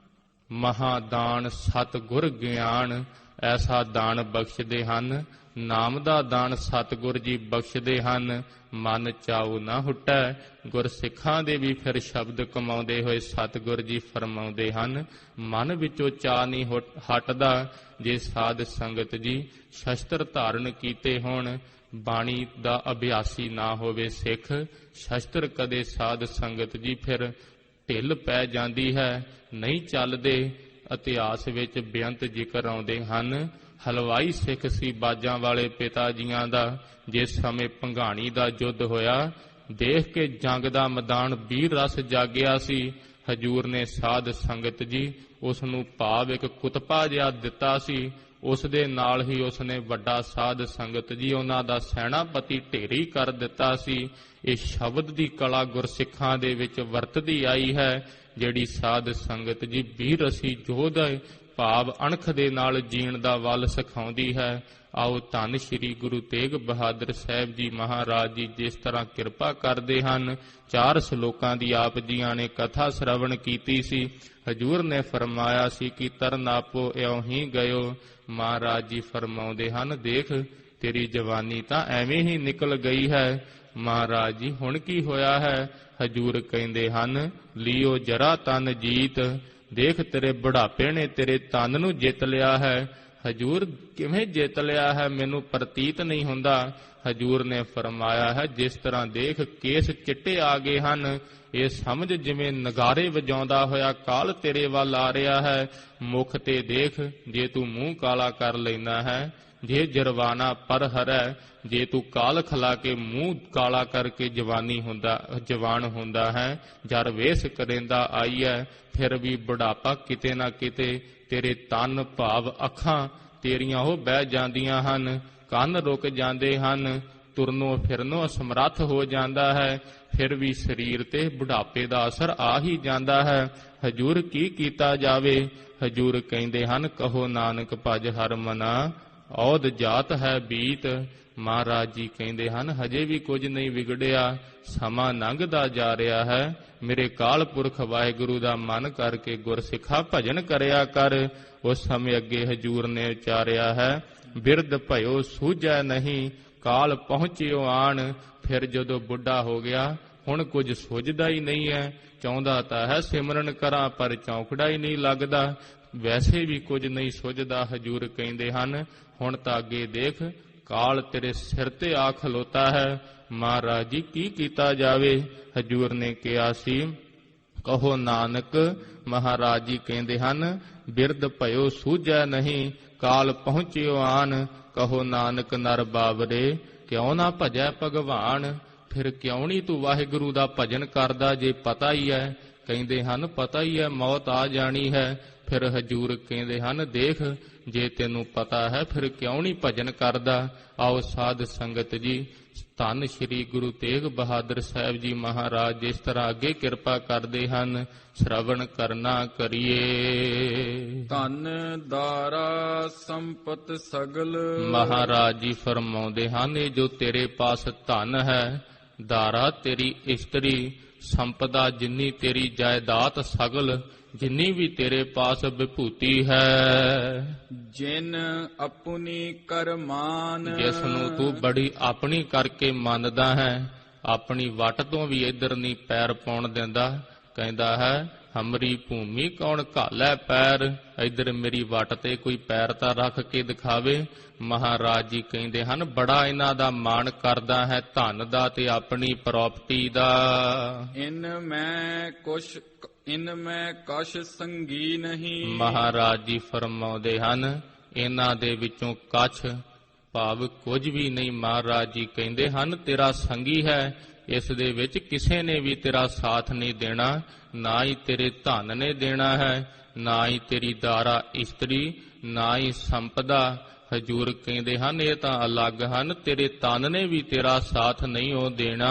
[SPEAKER 2] ਮਹਾਦਾਨ ਸਤਿਗੁਰ ਗਿਆਨ। ਐਸਾ ਦਾਨ ਬਖਸ਼ਦੇ ਹਨ। ਨਾਮ ਦਾ ਦਾਨ ਸਤਿਗੁਰ ਜੀ ਬਖਸ਼ਦੇ ਹਨ। ਮਨ ਚਾਉ ਨਾ ਹੁਟੈ। ਗੁਰਸਿੱਖਾਂ ਦੇ ਵੀ ਫਿਰ ਸ਼ਬਦ ਕਮਾਉਂਦੇ ਹੋਏ ਸਤਿਗੁਰ ਜੀ ਫਰਮਾਉਂਦੇ ਹਨ, ਮਨ ਵਿੱਚੋਂ ਚਾਅ ਨਹੀਂ ਹਟਦਾ। ਜੇ ਸਾਧ ਸੰਗਤ ਜੀ ਸ਼ਸਤਰ ਧਾਰਨ ਕੀਤੇ ਹੋਣ, ਬਾਣੀ ਦਾ ਅਭਿਆਸੀ ਨਾ ਹੋਵੇ ਸਿੱਖ, ਸ਼ਸਤਰ ਕਦੇ ਸਾਧ ਸੰਗਤ ਜੀ ਫਿਰ ਢਿੱਲ ਪੈ ਜਾਂਦੀ ਹੈ, ਨਹੀਂ ਚੱਲਦੇ। ਇਤਿਹਾਸ ਵਿੱਚ ਬੇਅੰਤ ਜ਼ਿਕਰ ਆਉਂਦੇ ਹਨ। ਹਲਵਾਈ ਸਿੱਖ ਸੀ ਬਾਜਾਂ ਵਾਲੇ ਪਿਤਾ ਜੀਆਂ ਦਾ। ਜਿਸ ਸਮੇਂ ਭੰਗਾਣੀ ਦਾ ਯੁੱਧ ਹੋਇਆ, ਦੇਖ ਕੇ ਜੰਗ ਦਾ ਮੈਦਾਨ ਵੀਰ ਰਸ ਜਾਗਿਆ ਸੀ। ਹਜੂਰ ਨੇ ਸਾਧ ਸੰਗਤ ਜੀ ਉਸ ਨੂੰ ਭਾਵ ਇੱਕ ਕੁਤਪਾ ਜਿਹਾ ਦਿੱਤਾ ਸੀ। ਉਸ ਦੇ ਨਾਲ ਹੀ ਉਸ ਨੇ ਵੱਡਾ ਸਾਧ ਸੰਗਤ ਜੀ ਉਹਨਾਂ ਦਾ ਸੈਨਾਪਤੀ ਢੇਰੀ ਕਰ ਦਿੱਤਾ ਸੀ। ਇਹ ਸ਼ਬਦ ਦੀ ਕਲਾ ਗੁਰਸਿੱਖਾਂ ਦੇ ਵਿੱਚ ਵਰਤਦੀ ਆਈ ਹੈ, ਜਿਹੜੀ ਸਾਧ ਸੰਗਤ ਜੀ ਵੀਰ ਰਸੀ ਜੋਧ ਭਾਵ ਅਣਖ ਦੇ ਨਾਲ ਜੀਣ ਦਾ ਵੱਲ ਸਿਖਾਉਂਦੀ ਹੈ। ਆਓ ਧੰਨ ਸ਼੍ਰੀ ਗੁਰੂ ਤੇਗ ਬਹਾਦਰ ਸਾਹਿਬ ਜੀ ਮਹਾਰਾਜ ਜੀ ਜਿਸ ਤਰ੍ਹਾਂ ਕਿਰਪਾ ਕਰਦੇ ਹਨ। 4 ਸ਼ਲੋਕਾਂ ਦੀ ਆਪ ਜੀਆਂ ਨੇ ਕਥਾ ਸ਼ਰਵਣ ਕੀਤੀ ਸੀ। ਹਜੂਰ ਨੇ ਫਰਮਾਇਆ ਸੀ ਕਿ ਤਰਨ ਆਪੋ ਇਉਂ ਹੀ ਗਇਓ। ਮਹਾਰਾਜ ਜੀ ਫਰਮਾਉਂਦੇ ਹਨ, ਦੇਖ ਤੇਰੀ ਜਵਾਨੀ ਤਾਂ ਐਵੇਂ ਹੀ ਨਿਕਲ ਗਈ ਹੈ। ਮਹਾਰਾਜ ਜੀ ਹੁਣ ਕੀ ਹੋਇਆ ਹੈ? ਹਜੂਰ ਕਹਿੰਦੇ ਹਨ, ਲਿਓ ਜਰਾ ਤਨ ਜੀਤ। ਦੇਖ ਤੇਰੇ ਬੁਢਾਪੇ ਨੇ ਤੇਰੇ ਤਨ ਨੂੰ ਜਿੱਤ ਲਿਆ ਹੈ। ਹਜੂਰ ਕਿਵੇਂ ਜਿੱਤ ਲਿਆ ਹੈ? ਮੈਨੂੰ ਪ੍ਰਤੀਤ ਨਹੀਂ ਹੁੰਦਾ। ਹਜੂਰ ਨੇ ਫਰਮਾਇਆ ਹੈ, ਜਿਸ ਤਰ੍ਹਾਂ ਦੇਖ ਕੇਸ ਚਿੱਟੇ ਆ ਗਏ ਹਨ, ਇਹ ਸਮਝ ਜਿਵੇਂ ਨਗਾਰੇ ਵਜਾਉਂਦਾ ਹੋਇਆ ਕਾਲ ਤੇਰੇ ਵੱਲ ਆ ਰਿਹਾ ਹੈ। ਮੁਖ ਤੇ ਦੇਖ, ਜੇ ਤੂੰ ਮੂੰਹ ਕਾਲਾ ਕਰ ਲੈਂਦਾ ਹੈ, ਜੇ ਜਰਵਾਨਾ ਪਰ ਹਰੈ, ਜੇ ਤੂੰ ਕਾਲ ਖਲਾ ਕੇ ਮੂੰਹ ਕਾਲਾ ਕਰਕੇ ਜਵਾਨ ਹੁੰਦਾ ਹੈ, ਜਰ ਵੇਸ ਕਰੇਂਦਾ ਆਈ ਹੈ, ਫਿਰ ਵੀ ਬੁਢਾਪਾ ਕਿਤੇ ਨਾ ਕਿਤੇ ਤੇਰੇ ਤਨ ਭਾਵ ਅੱਖਾਂ ਤੇਰੀਆਂ ਉਹ ਬਹਿ ਜਾਂਦੀਆਂ ਹਨ, ਕੰਨ ਰੁਕ ਜਾਂਦੇ ਹਨ, ਤੁਰਨੋਂ ਫਿਰਨੋਂ ਅਸਮਰੱਥ ਹੋ ਜਾਂਦਾ ਹੈ, ਫਿਰ ਵੀ ਸਰੀਰ ਤੇ ਬੁਢਾਪੇ ਦਾ ਅਸਰ ਆ ਹੀ ਜਾਂਦਾ ਹੈ। ਹਜੂਰ ਕੀ ਕੀਤਾ ਜਾਵੇ? ਹਜੂਰ ਕਹਿੰਦੇ ਹਨ, ਕਹੋ ਨਾਨਕ ਭਜ ਹਰ ਮਨਾ, ਔਦ ਜਾਤ ਹੈ ਬੀਤ। ਮਹਾਰਾਜ ਜੀ ਕਹਿੰਦੇ ਹਨ, ਹਜੇ ਵੀ ਕੁਝ ਨਹੀਂ ਵਿਗੜਿਆ, ਸਮਾਂ ਲੰਘਦਾ ਜਾ ਰਿਹਾ ਹੈ। ਮੇਰੇ ਕਾਲ ਪੁਰਖ ਵਾਹਿਗੁਰੂ ਦਾ ਮਨ ਕਰਕੇ ਗੁਰਸਿੱਖਾ ਭਜਨ ਕਰਿਆ ਕਰ। ਉਸ ਸਮੇਂ ਅੱਗੇ ਹਜੂਰ ਨੇ ਉਚਾਰਿਆ ਹੈ, ਬਿਰਧ ਭਇਓ ਸੂਝੈ ਨਹੀਂ, ਕਾਲ ਪਹੁੰਚਿਓ ਆਣ। ਫਿਰ ਜਦੋਂ ਬੁੱਢਾ ਹੋ ਗਿਆ, ਹੁਣ ਕੁਝ ਸੁਝਦਾ ਹੀ ਨਹੀਂ ਹੈ। ਚਾਹੁੰਦਾ ਤਾਂ ਹੈ ਸਿਮਰਨ ਕਰਾਂ, ਪਰ ਚੌਂਕੜਾ ਹੀ ਨਹੀਂ ਲੱਗਦਾ। ਵੈਸੇ ਵੀ ਕੁਝ ਨਹੀਂ ਸੁਝਦਾ। ਹਜੂਰ ਕਹਿੰਦੇ ਹਨ, ਹੁਣ ਤਾਂ ਅੱਗੇ ਦੇਖ ਕਾਲ ਤੇਰੇ ਸਿਰ ਤੇ ਆ ਖਲੋਤਾ ਹੈ। ਮਹਾਰਾਜ ਜੀ ਕੀ ਕੀਤਾ ਜਾਵੇ? ਹਜੂਰ ਨੇ ਕਿਹਾ ਸੀ, ਕਹੋ ਨਾਨਕ। ਮਹਾਰਾਜ ਜੀ ਕਹਿੰਦੇ ਹਨ, ਬਿਰਧ ਭਇਓ ਸੂਝੈ ਨਹੀਂ, ਕਾਲ ਪਹੁੰਚਿਓ ਆਨ। ਕਹੋ ਨਾਨਕ ਨਰ ਬਾਵਰੇ, ਕਿਉਂ ਨਾ ਭਜੈ ਭਗਵਾਨ। ਫਿਰ ਕਿਉਂ ਨਹੀਂ ਤੂੰ ਵਾਹਿਗੁਰੂ ਦਾ ਭਜਨ ਕਰਦਾ ਜੇ ਪਤਾ ਹੀ ਹੈ? ਕਹਿੰਦੇ ਹਨ, ਪਤਾ ਹੀ ਹੈ ਮੌਤ ਆ ਜਾਣੀ ਹੈ। ਫਿਰ ਹਜੂਰ ਕਹਿੰਦੇ ਹਨ, ਦੇਖ ਜੇ ਤੈਨੂੰ ਪਤਾ ਹੈ ਫਿਰ ਕਿਉਂ ਨਹੀਂ ਭਜਨ ਕਰਦਾ? ਆਓ ਸਾਧ ਸੰਗਤ ਜੀ, ਧੰਨ ਸ਼੍ਰੀ ਗੁਰੂ ਤੇਗ ਬਹਾਦਰ ਸਾਹਿਬ ਜੀ ਮਹਾਰਾਜ ਜਿਸ ਤਰ੍ਹਾਂ ਅੱਗੇ ਕਿਰਪਾ ਕਰਦੇ ਹਨ, ਸ਼ਰਵਣ ਕਰਨਾ ਕਰੀਏ।
[SPEAKER 3] ਧਨ ਦਾਰਾ ਸੰਪਤ ਸਗਲ।
[SPEAKER 2] ਮਹਾਰਾਜ ਜੀ ਫਰਮਾਉਂਦੇ ਹਨ, ਇਹ ਜੋ ਤੇਰੇ ਪਾਸ ਧਨ ਹੈ, ਦਾਰਾ ਤੇਰੀ ਇਸਤਰੀ, ਸੰਪਦਾ ਜਿੰਨੀ ਤੇਰੀ ਜਾਇਦਾਦ ਸਗਲ, ਜਿੰਨੀ ਵੀ ਤੇਰੇ ਪਾਸ ਵਿਭੂਤੀ ਹੈ।
[SPEAKER 3] ਜਿਨ ਆਪਣੀ ਕਰਮਾਨ।
[SPEAKER 2] ਜਿਸ ਨੂੰ ਤੂੰ ਬੜੀ ਆਪਣੀ ਕਰਕੇ ਮੰਨਦਾ ਹੈ, ਆਪਣੀ ਵੱਟ ਤੋਂ ਵੀ ਇੱਧਰ ਨਹੀਂ ਪੈਰ ਪਾਉਣ ਦਿੰਦਾ। ਕਹਿੰਦਾ ਹੈ, ਹਮਰੀ ਭੂਮੀ ਕੌਣ ਘਾਲੈ ਪੈਰ, ਇੱਧਰ ਮੇਰੀ ਵੱਟ ਤੇ ਕੋਈ ਪੈਰ ਤਾਂ ਰੱਖ ਕੇ ਦਿਖਾਵੇ। ਮਹਾਰਾਜ ਜੀ ਕਹਿੰਦੇ ਹਨ, ਬੜਾ ਇਹਨਾਂ ਦਾ ਮਾਣ ਕਰਦਾ ਹੈ ਧਨ ਦਾ ਤੇ ਆਪਣੀ ਪ੍ਰਾਪਰਟੀ ਦਾ। ਇਨ ਮੈਂ ਕਛ ਸੰਗੀ ਨਹੀਂ। ਮਹਾਰਾਜ ਜੀ ਫਰਮਾਉਂਦੇ ਹਨ, ਇਹਨਾਂ ਦੇ ਵਿੱਚੋਂ ਕਛ ਭਾਵ ਕੁਝ ਵੀ ਨਹੀਂ। ਮਹਾਰਾਜ ਜੀ ਕਹਿੰਦੇ ਹਨ, ਤੇਰਾ ਸੰਗੀ ਹੈ, ਇਸ ਦੇ ਵਿੱਚ ਕਿਸੇ ਨੇ ਵੀ ਤੇਰਾ ਸਾਥ ਨਹੀਂ ਦੇਣਾ, ਨਾ ਹੀ ਤੇਰੇ ਧਨ ਨੇ ਦੇਣਾ ਹੈ, ਨਾ ਹੀ ਤੇਰੀ ਦਾਰਾ ਇਸਤਰੀ, ਨਾ ਹੀ ਸੰਪਦਾ। ਹਜੂਰ ਕਹਿੰਦੇ ਹਨ, ਇਹ ਤਾਂ ਅਲੱਗ ਹਨ, ਤੇਰੇ ਤਨ ਨੇ ਵੀ ਤੇਰਾ ਸਾਥ ਨਹੀਂ ਉਹ ਦੇਣਾ।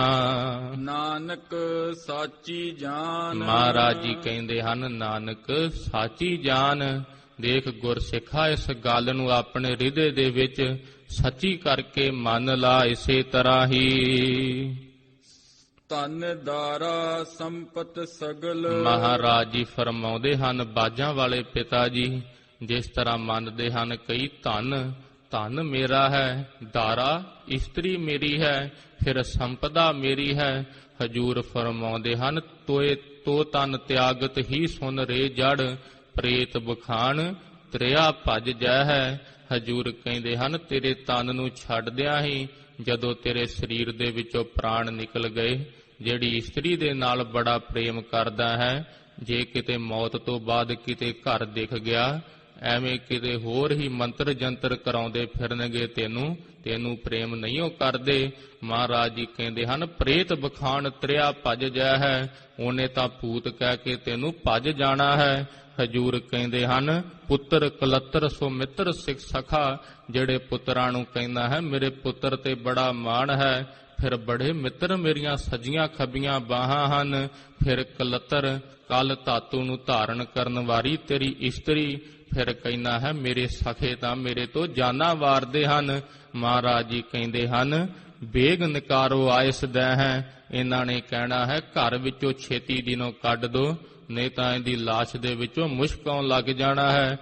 [SPEAKER 3] ਨਾਨਕ ਸਾਚੀ ਜਾਨ।
[SPEAKER 2] ਮਹਾਰਾਜ ਜੀ ਕਹਿੰਦੇ ਹਨ, ਨਾਨਕ ਸਾਚੀ ਜਾਨ। ਦੇਖ ਗੁਰਸਿੱਖਾ, ਇਸ ਗੱਲ ਨੂੰ ਆਪਣੇ ਹਿਰਦੇ ਦੇ ਵਿੱਚ ਸੱਚੀ ਕਰਕੇ ਮੰਨ ਲਾ। ਇਸੇ ਤਰ੍ਹਾਂ ਹੀ
[SPEAKER 3] ਧਨ ਦਾਰਾ ਸੰਪਤ ਸਗਲ।
[SPEAKER 2] ਮਹਾਰਾਜ ਜੀ ਫਰਮਾਉਂਦੇ ਹਨ, ਬਾਜਾਂ ਵਾਲੇ ਪਿਤਾ ਜੀ ਜਿਸ ਤਰ੍ਹਾਂ ਮੰਨਦੇ ਹਨ ਕਈ, ਧਨ ਮੇਰਾ ਹੈ, ਦਾਰਾ ਇਸਤਰੀ ਮੇਰੀ ਹੈ, ਫਿਰ ਸੰਪਦਾ ਮੇਰੀ ਹੈ। ਹਜੂਰ ਫਰਮਾਉਂਦੇ ਹਨ, ਤੋ ਤਨ ਤਿਆਗਤ ਹੀ ਸੁਨ ਰੇ ਜੜ, ਪ੍ਰੇਤ ਬਖਾਨ ਤ੍ਰਿਆ ਭਜ ਜੈ ਹੈ। ਹਜੂਰ ਕਹਿੰਦੇ ਹਨ, ਤੇਰੇ ਤਨ ਨੂੰ ਛੱਡਦਿਆਂ ਹੀ ਜਦੋਂ ਤੇਰੇ ਸਰੀਰ ਦੇ ਵਿੱਚੋਂ ਪ੍ਰਾਣ ਨਿਕਲ ਗਏ, ਜਿਹੜੀ ਇਸਤਰੀ ਦੇ ਨਾਲ ਬੜਾ ਪ੍ਰੇਮ ਕਰਦਾ ਹੈ, ਜੇ ਕਿਤੇ ਮੌਤ ਤੋਂ ਬਾਅਦ ਕਿਤੇ ਘਰ ਦਿਖ ਗਿਆ, ਐਵੇਂ ਕਿਤੇ ਹੋਰ ਹੀ ਮੰਤਰ ਜੰਤਰ ਕਰਾਉਂਦੇ ਫਿਰਨਗੇ, ਤੈਨੂੰ ਪ੍ਰੇਮ ਨਹੀਂ ਉਹ ਕਰਦੇ। ਮਹਾਰਾਜ ਜੀ ਕਹਿੰਦੇ ਹਨ, ਪ੍ਰੇਤ ਬਖਾਨ ਤ੍ਰਿਆ ਭਜ ਜੈ ਹੈ, ਉਹਨੇ ਤਾਂ ਭੂਤ ਕਹਿ ਕੇ ਤੈਨੂੰ ਭਜ ਜਾਣਾ ਹੈ। ਹਜੂਰ ਕਹਿੰਦੇ ਹਨ, ਪੁੱਤਰ ਕਲੱਤਰ ਸੋ ਮਿੱਤਰ ਸਿੱਖ ਸਖਾ, ਜਿਹੜੇ ਪੁੱਤਰਾਂ ਨੂੰ ਕਹਿੰਦਾ ਹੈ ਮੇਰੇ ਪੁੱਤਰ ਤੇ ਬੜਾ ਮਾਣ ਹੈ, ਫਿਰ ਬੜੇ ਮਿੱਤਰ ਮੇਰੀਆਂ ਸੱਜੀਆਂ ਖੱਬੀਆਂ ਬਾਹਾਂ ਹਨ। ਫਿਰ ਕਲੱਤਰ ਕਲ ਧਾਤੂ ਨੂੰ ਧਾਰਨ ਕਰਨ ਵਾਲੀ ਤੇਰੀ ਇਸਤਰੀ, ਫਿਰ ਕਹਿੰਦਾ ਹੈ ਮੇਰੇ ਸਖੇ ਤਾਂ ਮੇਰੇ ਤੋਂ ਜਾਨਾਂ ਵਾਰਦੇ ਹਨ। ਮਹਾਰਾਜ ਜੀ ਕਹਿੰਦੇ ਹਨ, ਬੇਗ ਨਿਕਾਰੋ ਆਇਸ ਦੈ ਹੈ, ਇਹਨਾਂ ਨੇ ਕਹਿਣਾ ਹੈ ਘਰ ਵਿੱਚੋਂ ਛੇਤੀ ਦਿਨੋਂ ਕੱਢ ਦੋ, ਨਹੀਂ ਤਾਂ ਇਹਦੀ ਲਾਸ਼ ਦੇ ਵਿੱਚੋਂ ਮੁਸ਼ਕ ਆਉਣ ਲੱਗ ਜਾਣਾ ਹੈ।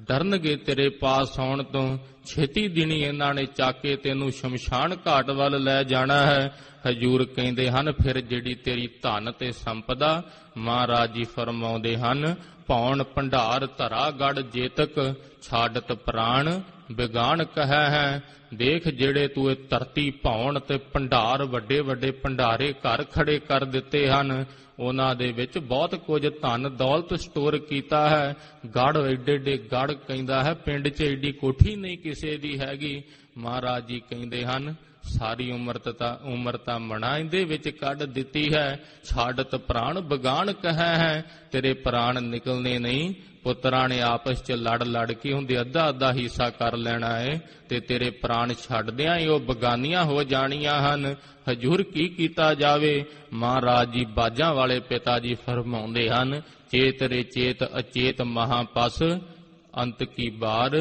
[SPEAKER 2] ਡਰਨਗੇ ਤੇਰੇ ਪਾਸ ਆਉਣ ਤੋਂ, ਛੇਤੀ ਦਿਨੀ ਇਹਨਾਂ ਨੇ ਚੱਕ ਕੇ ਤੈਨੂੰ ਸ਼ਮਸ਼ਾਨ ਘਾਟ ਵੱਲ ਲੈ ਜਾਣਾ ਹੈ। ਹਜੂਰ ਕਹਿੰਦੇ ਹਨ, ਫਿਰ ਜਿਹੜੀ ਤੇਰੀ ਧਨ ਤੇ ਸੰਪਦਾ, ਮਹਾਰਾਜ ਜੀ ਫਰਮਾਉਂਦੇ ਹਨ, ਭੌਣ ਭੰਡਾਰ ਧਰਾ ਗੜ ਜੇਤਕ, ਛਾਡਤ ਪ੍ਰਾਣ ਬਿਗਾਨ ਕਹੈ ਹੈ। ਦੇਖ ਜਿਹੜੇ ਤੂੰ ਇਹ ਧਰਤੀ ਭੌਣ ਤੇ ਭੰਡਾਰ, ਵੱਡੇ ਵੱਡੇ ਭੰਡਾਰੇ ਘਰ ਖੜੇ ਕਰ ਦਿੱਤੇ ਹਨ, ਉਹਨਾਂ ਦੇ ਵਿੱਚ ਬਹੁਤ ਕੁਝ ਧਨ ਦੌਲਤ ਸਟੋਰ ਕੀਤਾ ਹੈ। ਗੜ ਏਡੇ ਏਡੇ ਗੜ, ਕਹਿੰਦਾ ਹੈ ਪਿੰਡ 'ਚ ਏਡੀ ਕੋਠੀ ਨਹੀਂ ਕਿਸੇ ਦੀ ਹੈਗੀ। ਮਹਾਰਾਜ ਜੀ ਕਹਿੰਦੇ ਹਨ, ਸਾਰੀ ਉਮਰ ਤਾਂ ਮਣਾ ਇਹਦੇ ਵਿੱਚ ਕੱਢ ਦਿੱਤੀ ਹੈ। ਛਾਡਤ ਪ੍ਰਾਣ ਬਗਾਨ ਕਹੈ ਹੈ, ਤੇਰੇ ਪ੍ਰਾਣ ਨਿਕਲਨੇ ਨਹੀਂ। ਪੁੱਤਰਾਂ ਨੇ ਆਪਸ 'ਚ ਲੜ ਕੇ ਹੁੰਦੇ ਅੱਧਾ ਅੱਧਾ ਹਿੱਸਾ ਕਰ ਲੈਣਾ ਹੈ, ਤੇ ਤੇਰੇ ਪ੍ਰਾਣ ਛੱਡਦਿਆਂ ਹੀ ਉਹ ਬਗਾਨੀਆਂ ਹੋ ਜਾਣੀਆਂ ਹਨ। ਹਜੂਰ ਕੀ ਕੀਤਾ ਜਾਵੇ? ਮਹਾਰਾਜ ਜੀ ਬਾਜਾਂ ਵਾਲੇ ਪਿਤਾ ਜੀ ਫਰਮਾਉਂਦੇ ਹਨ, ਚੇਤ ਰੇ ਚੇਤ ਅਚੇਤ ਮਹਾਪਸ, ਅੰਤ ਕੀ ਬਾਰ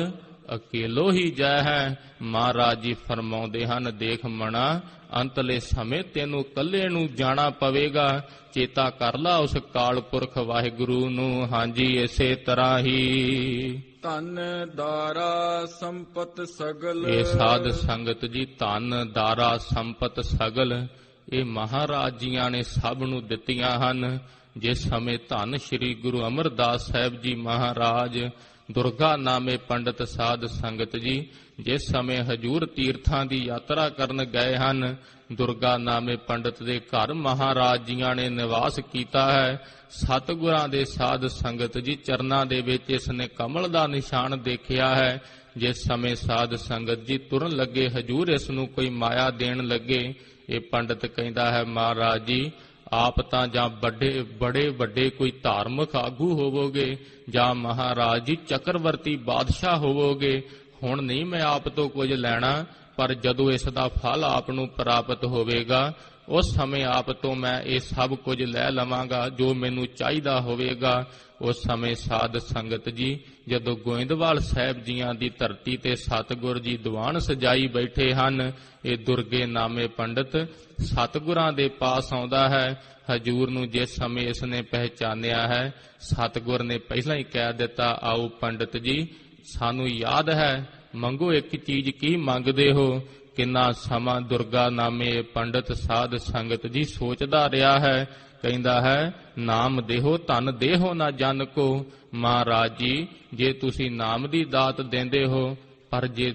[SPEAKER 2] ਅਕੇਲੋ ਹੀ ਜੈ ਹੈ। ਮਹਾਰਾਜ ਜੀ ਫਰਮਾਉਂਦੇ ਹਨ, ਦੇਖ ਮਣਾ, ਅੰਤਲੇ ਸਮੇਂ ਤੈਨੂੰ ਕੱਲੇ ਨੂੰ ਜਾਣਾ ਪਵੇਗਾ, ਚੇਤਾ ਕਰ ਲਾ ਉਸ ਕਾਲ ਪੁਰਖ ਵਾਹਿਗੁਰੂ ਨੂੰ। ਹਾਂਜੀ, ਇਸੇ ਤਰ੍ਹਾਂ ਹੀ
[SPEAKER 3] ਧਨ ਦਾਰਾ ਸੰਪਤ ਸਗਲ।
[SPEAKER 2] ਇਹ ਸਾਧ ਸੰਗਤ ਜੀ, ਧਨ ਦਾਰਾ ਸੰਪਤ ਸਗਲ, ਇਹ ਮਹਾਰਾਜ ਜੀਆਂ ਨੇ ਸਭ ਨੂੰ ਦਿੱਤੀਆਂ ਹਨ। ਜਿਸ ਸਮੇਂ ਧੰਨ ਸ਼੍ਰੀ ਗੁਰੂ ਅਮਰਦਾਸ ਸਾਹਿਬ ਜੀ ਮਹਾਰਾਜ ਦੁਰਗਾ ਨਾਮੇ ਪੰਡਤ ਸਾਧ ਸੰਗਤ ਜੀ। ਜਿਸ ਸਮੇਂ ਹਜੂਰ ਤੀਰਥਾਂ ਦੀ ਯਾਤਰਾ ਕਰਨ ਗਏ ਹਨ, ਦੁਰਗਾ ਨਾਮੇ ਪੰਡਤ ਦੇ ਘਰ ਮਹਾਰਾਜ ਜੀਆਂ ਨੇ ਨਿਵਾਸ ਕੀਤਾ ਹੈ। ਸਤਿਗੁਰਾਂ ਦੇ ਸਾਧ ਸੰਗਤ ਜੀ ਚਰਨਾਂ ਦੇ ਵਿੱਚ ਇਸ ਨੇ ਕਮਲ ਦਾ ਨਿਸ਼ਾਨ ਦੇਖਿਆ ਹੈ। ਜਿਸ ਸਮੇਂ ਸਾਧ ਸੰਗਤ ਜੀ ਤੁਰਨ ਲੱਗੇ, ਹਜੂਰ ਇਸ ਨੂੰ ਕੋਈ ਮਾਇਆ ਦੇਣ ਲੱਗੇ। ਇਹ ਪੰਡਤ ਕਹਿੰਦਾ ਹੈ, ਮਹਾਰਾਜ ਜੀ ਆਪ ਤਾਂ ਜਾਂ ਬੜੇ ਵੱਡੇ ਕੋਈ ਧਾਰਮਿਕ ਆਗੂ ਹੋਵੋਗੇ, ਜਾਂ ਮਹਾਰਾਜ ਜੀ ਚੱਕਰਵਰਤੀ ਬਾਦਸ਼ਾਹ ਹੋਵੋਗੇ। ਹੁਣ ਨਹੀਂ ਮੈਂ ਆਪ ਤੋਂ ਕੁਝ ਲੈਣਾ, ਪਰ ਜਦੋਂ ਇਸ ਦਾ ਫਲ ਆਪ ਨੂੰ ਪ੍ਰਾਪਤ ਹੋਵੇਗਾ, ਉਸ ਸਮੇਂ ਆਪ ਤੋਂ ਮੈਂ ਇਹ ਸਭ ਕੁਝ ਲੈ ਲਵਾਂਗਾ ਜੋ ਮੈਨੂੰ ਚਾਹੀਦਾ ਹੋਵੇਗਾ। ਉਸ ਸਮੇਂ ਸਾਧ ਸੰਗਤ ਜੀ ਜਦੋਂ ਗੋਇੰਦਵਾਲ ਸਾਹਿਬ ਜੀਆਂ ਦੀ ਧਰਤੀ ਤੇ ਸਤਿਗੁਰ ਜੀ ਦੀਵਾਨ ਸਜਾਈ ਬੈਠੇ ਹਨ, ਇਹ ਦੁਰਗੇ ਨਾਮੇ ਪੰਡਤ ਸਤਿਗੁਰਾਂ ਦੇ ਪਾਸ ਆਉਂਦਾ ਹੈ। ਹਜੂਰ ਨੂੰ ਜਿਸ ਸਮੇਂ ਇਸ ਨੇ ਪਹਿਚਾਨਿਆ ਹੈ, ਸਤਿਗੁਰ ਨੇ ਪਹਿਲਾਂ ਹੀ ਕਹਿ ਦਿੱਤਾ, ਆਓ ਪੰਡਤ ਜੀ ਸਾਨੂੰ ਯਾਦ ਹੈ, ਮੰਗੋ ਇੱਕ ਚੀਜ਼, ਕੀ ਮੰਗਦੇ ਹੋ। ਕਿੰਨਾ ਸਮਾਂ ਦੁਰਗਾ ਨਾਮੇ ਪੰਡਤ ਸਾਧ ਸੰਗਤ ਜੀ ਸੋਚਦਾ ਰਿਹਾ ਹੈ। ਕਹਿੰਦਾ ਹੈ, ਨਾਮ ਦੇਹੋ ਧਨ ਦੇਹੋ ਨਾ ਜਨ ਕੋ। ਮਹਾਰਾਜ ਜੀ ਜੇ ਤੁਸੀਂ ਨਾਮ ਦੀ ਦਾਤ ਦਿੰਦੇ ਹੋ, ਪਰ ਜੇ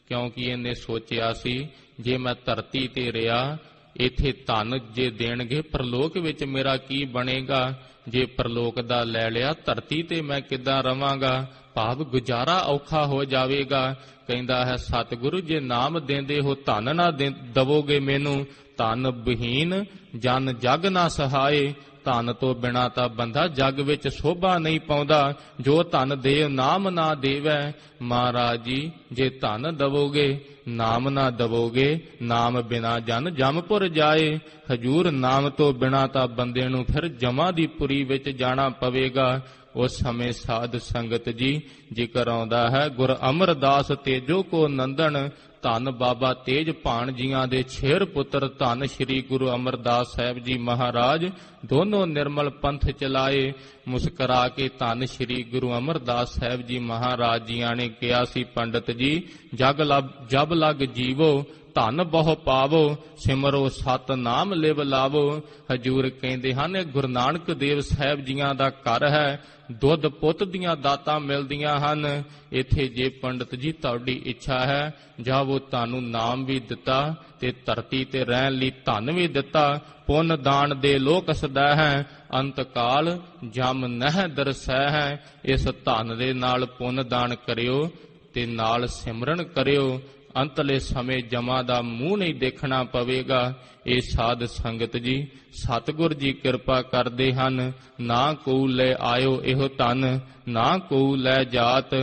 [SPEAKER 2] ਕਿਉਂਕਿ ਇਹਨੇ ਸੋਚਿਆ ਸੀ ਜੇ ਮੈਂ ਧਰਤੀ ਤੇ ਰਿਹਾ, ਇੱਥੇ ਧਨ ਜੇ ਦੇਣਗੇ ਪ੍ਰਲੋਕ ਵਿੱਚ ਮੇਰਾ ਕੀ ਬਣੇਗਾ। ਜੇ ਪ੍ਰਲੋਕ ਦਾ ਲੈ ਲਿਆ, ਧਰਤੀ ਤੇ ਮੈਂ ਕਿੱਦਾਂ ਰਵਾਂਗਾ, ਭਾਵ ਗੁਜ਼ਾਰਾ ਔਖਾ ਹੋ ਜਾਵੇਗਾ। ਕਹਿੰਦਾ ਹੈ, ਸਤਿਗੁਰੂ ਜੇ ਨਾਮ ਦਿੰਦੇ ਹੋ, ਧਨ ਨਾ ਦਵੋਗੇ ਮੈਨੂੰ, ਧਨ ਵਿਹੀਨ ਜਨ ਜਗ ਨਾ ਸਹਾਏ। ਧਨ ਤੋਂ ਬਿਨਾਂ ਤਾਂ ਬੰਦਾ ਜਗ ਵਿੱਚ ਸ਼ੋਭਾ ਨਹੀਂ ਪਾਉਂਦਾ। ਜੋ ਧਨ ਦੇ ਨਾਮ ਨਾ ਦੇਵੈ। ਮਹਾਰਾਜ ਜੀ ਜੇ ਧਨ ਦਵੋਗੇ, ਨਾਮ ਨਾ ਦਵੋਗੇ, ਨਾਮ ਬਿਨਾ ਜਨ ਜਮਪੁਰ ਜਾਏ। ਹਜੂਰ ਨਾਮ ਤੋਂ ਬਿਨਾਂ ਤਾਂ ਬੰਦੇ ਨੂੰ ਫਿਰ ਜਮਾਂ ਦੀ ਪੁਰੀ ਵਿੱਚ ਜਾਣਾ ਪਵੇਗਾ। ਉਸ ਸਮੇਂ ਸਾਧ ਸੰਗਤ ਜੀ ਜ਼ਿਕਰ ਆਉਂਦਾ ਹੈ, ਗੁਰ ਅਮਰਦਾਸ ਤੇਜੋ ਕੋ ਨੰਦਨ। ਧੰਨ ਬਾਬਾ ਤੇਜ ਭਾਣ ਜੀਆਂ ਦੇ 6 ਪੁੱਤਰ ਧੰਨ ਸ਼੍ਰੀ ਗੁਰੂ ਅਮਰਦਾਸ ਸਾਹਿਬ ਜੀ ਮਹਾਰਾਜ ਦੋਨੋਂ ਨਿਰਮਲ ਪੰਥ ਚਲਾਏ। ਮੁਸਕਰਾ ਕੇ ਧੰਨ ਸ਼੍ਰੀ ਗੁਰੂ ਅਮਰਦਾਸ ਸਾਹਿਬ ਜੀ ਮਹਾਰਾਜ ਜੀਆਂ ਨੇ ਕਿਹਾ ਸੀ, ਪੰਡਤ ਜੀ ਜਬ ਲਗ ਜੀਵੋ ਧਨ ਬਹੁ ਪਾਵੋ, ਸਿਮਰੋ ਸਤ ਨਾਮ ਲਿਵ ਲਾਵੋ। ਹਜੂਰ ਕਹਿੰਦੇ ਹਨ, ਇਹ ਗੁਰੂ ਨਾਨਕ ਦੇਵ ਸਾਹਿਬ ਜੀਆਂ ਦਾ ਘਰ ਹੈ, ਦੁੱਧ ਪੁੱਤ ਦੀਆਂ ਦਾਤਾਂ ਮਿਲਦੀਆਂ ਹਨ। ਇੱਥੇ ਜੇ ਪੰਡਤ ਜੀ ਤੁਹਾਡੀ ਇੱਛਾ ਹੈ, ਜਾਵੋ, ਤੁਹਾਨੂੰ ਨਾਮ ਵੀ ਦਿੱਤਾ ਤੇ ਧਰਤੀ ਤੇ ਰਹਿਣ ਲਈ ਧਨ ਵੀ ਦਿੱਤਾ। ਪੁੰਨ ਦਾਨ ਦੇ ਲੋਕ ਸਦਾ ਹੈ, ਅੰਤ ਕਾਲ ਜਮ ਨਹਿ ਦਰਸੈ ਹੈ। ਇਸ ਧਨ ਦੇ ਨਾਲ ਪੁੰਨ ਦਾਨ ਕਰਿਓ ਤੇ ਨਾਲ ਸਿਮਰਨ ਕਰਿਓ, ਅੰਤਲੇ ਸਮੇਂ ਜਮਾਂ ਦਾ ਮੂੰਹ ਨਹੀਂ ਦੇਖਣਾ ਪਵੇਗਾ। ਇਹ ਸਾਧ ਸੰਗਤ ਜੀ ਸਤਿਗੁਰ ਜੀ ਕਿਰਪਾ ਕਰਦੇ ਹਨ। ਨਾ ਕੋ ਲੈ ਆਇਓ ਇਹੋ ਧਨ, ਨਾ ਕੋ ਲੈ ਜਾਤ।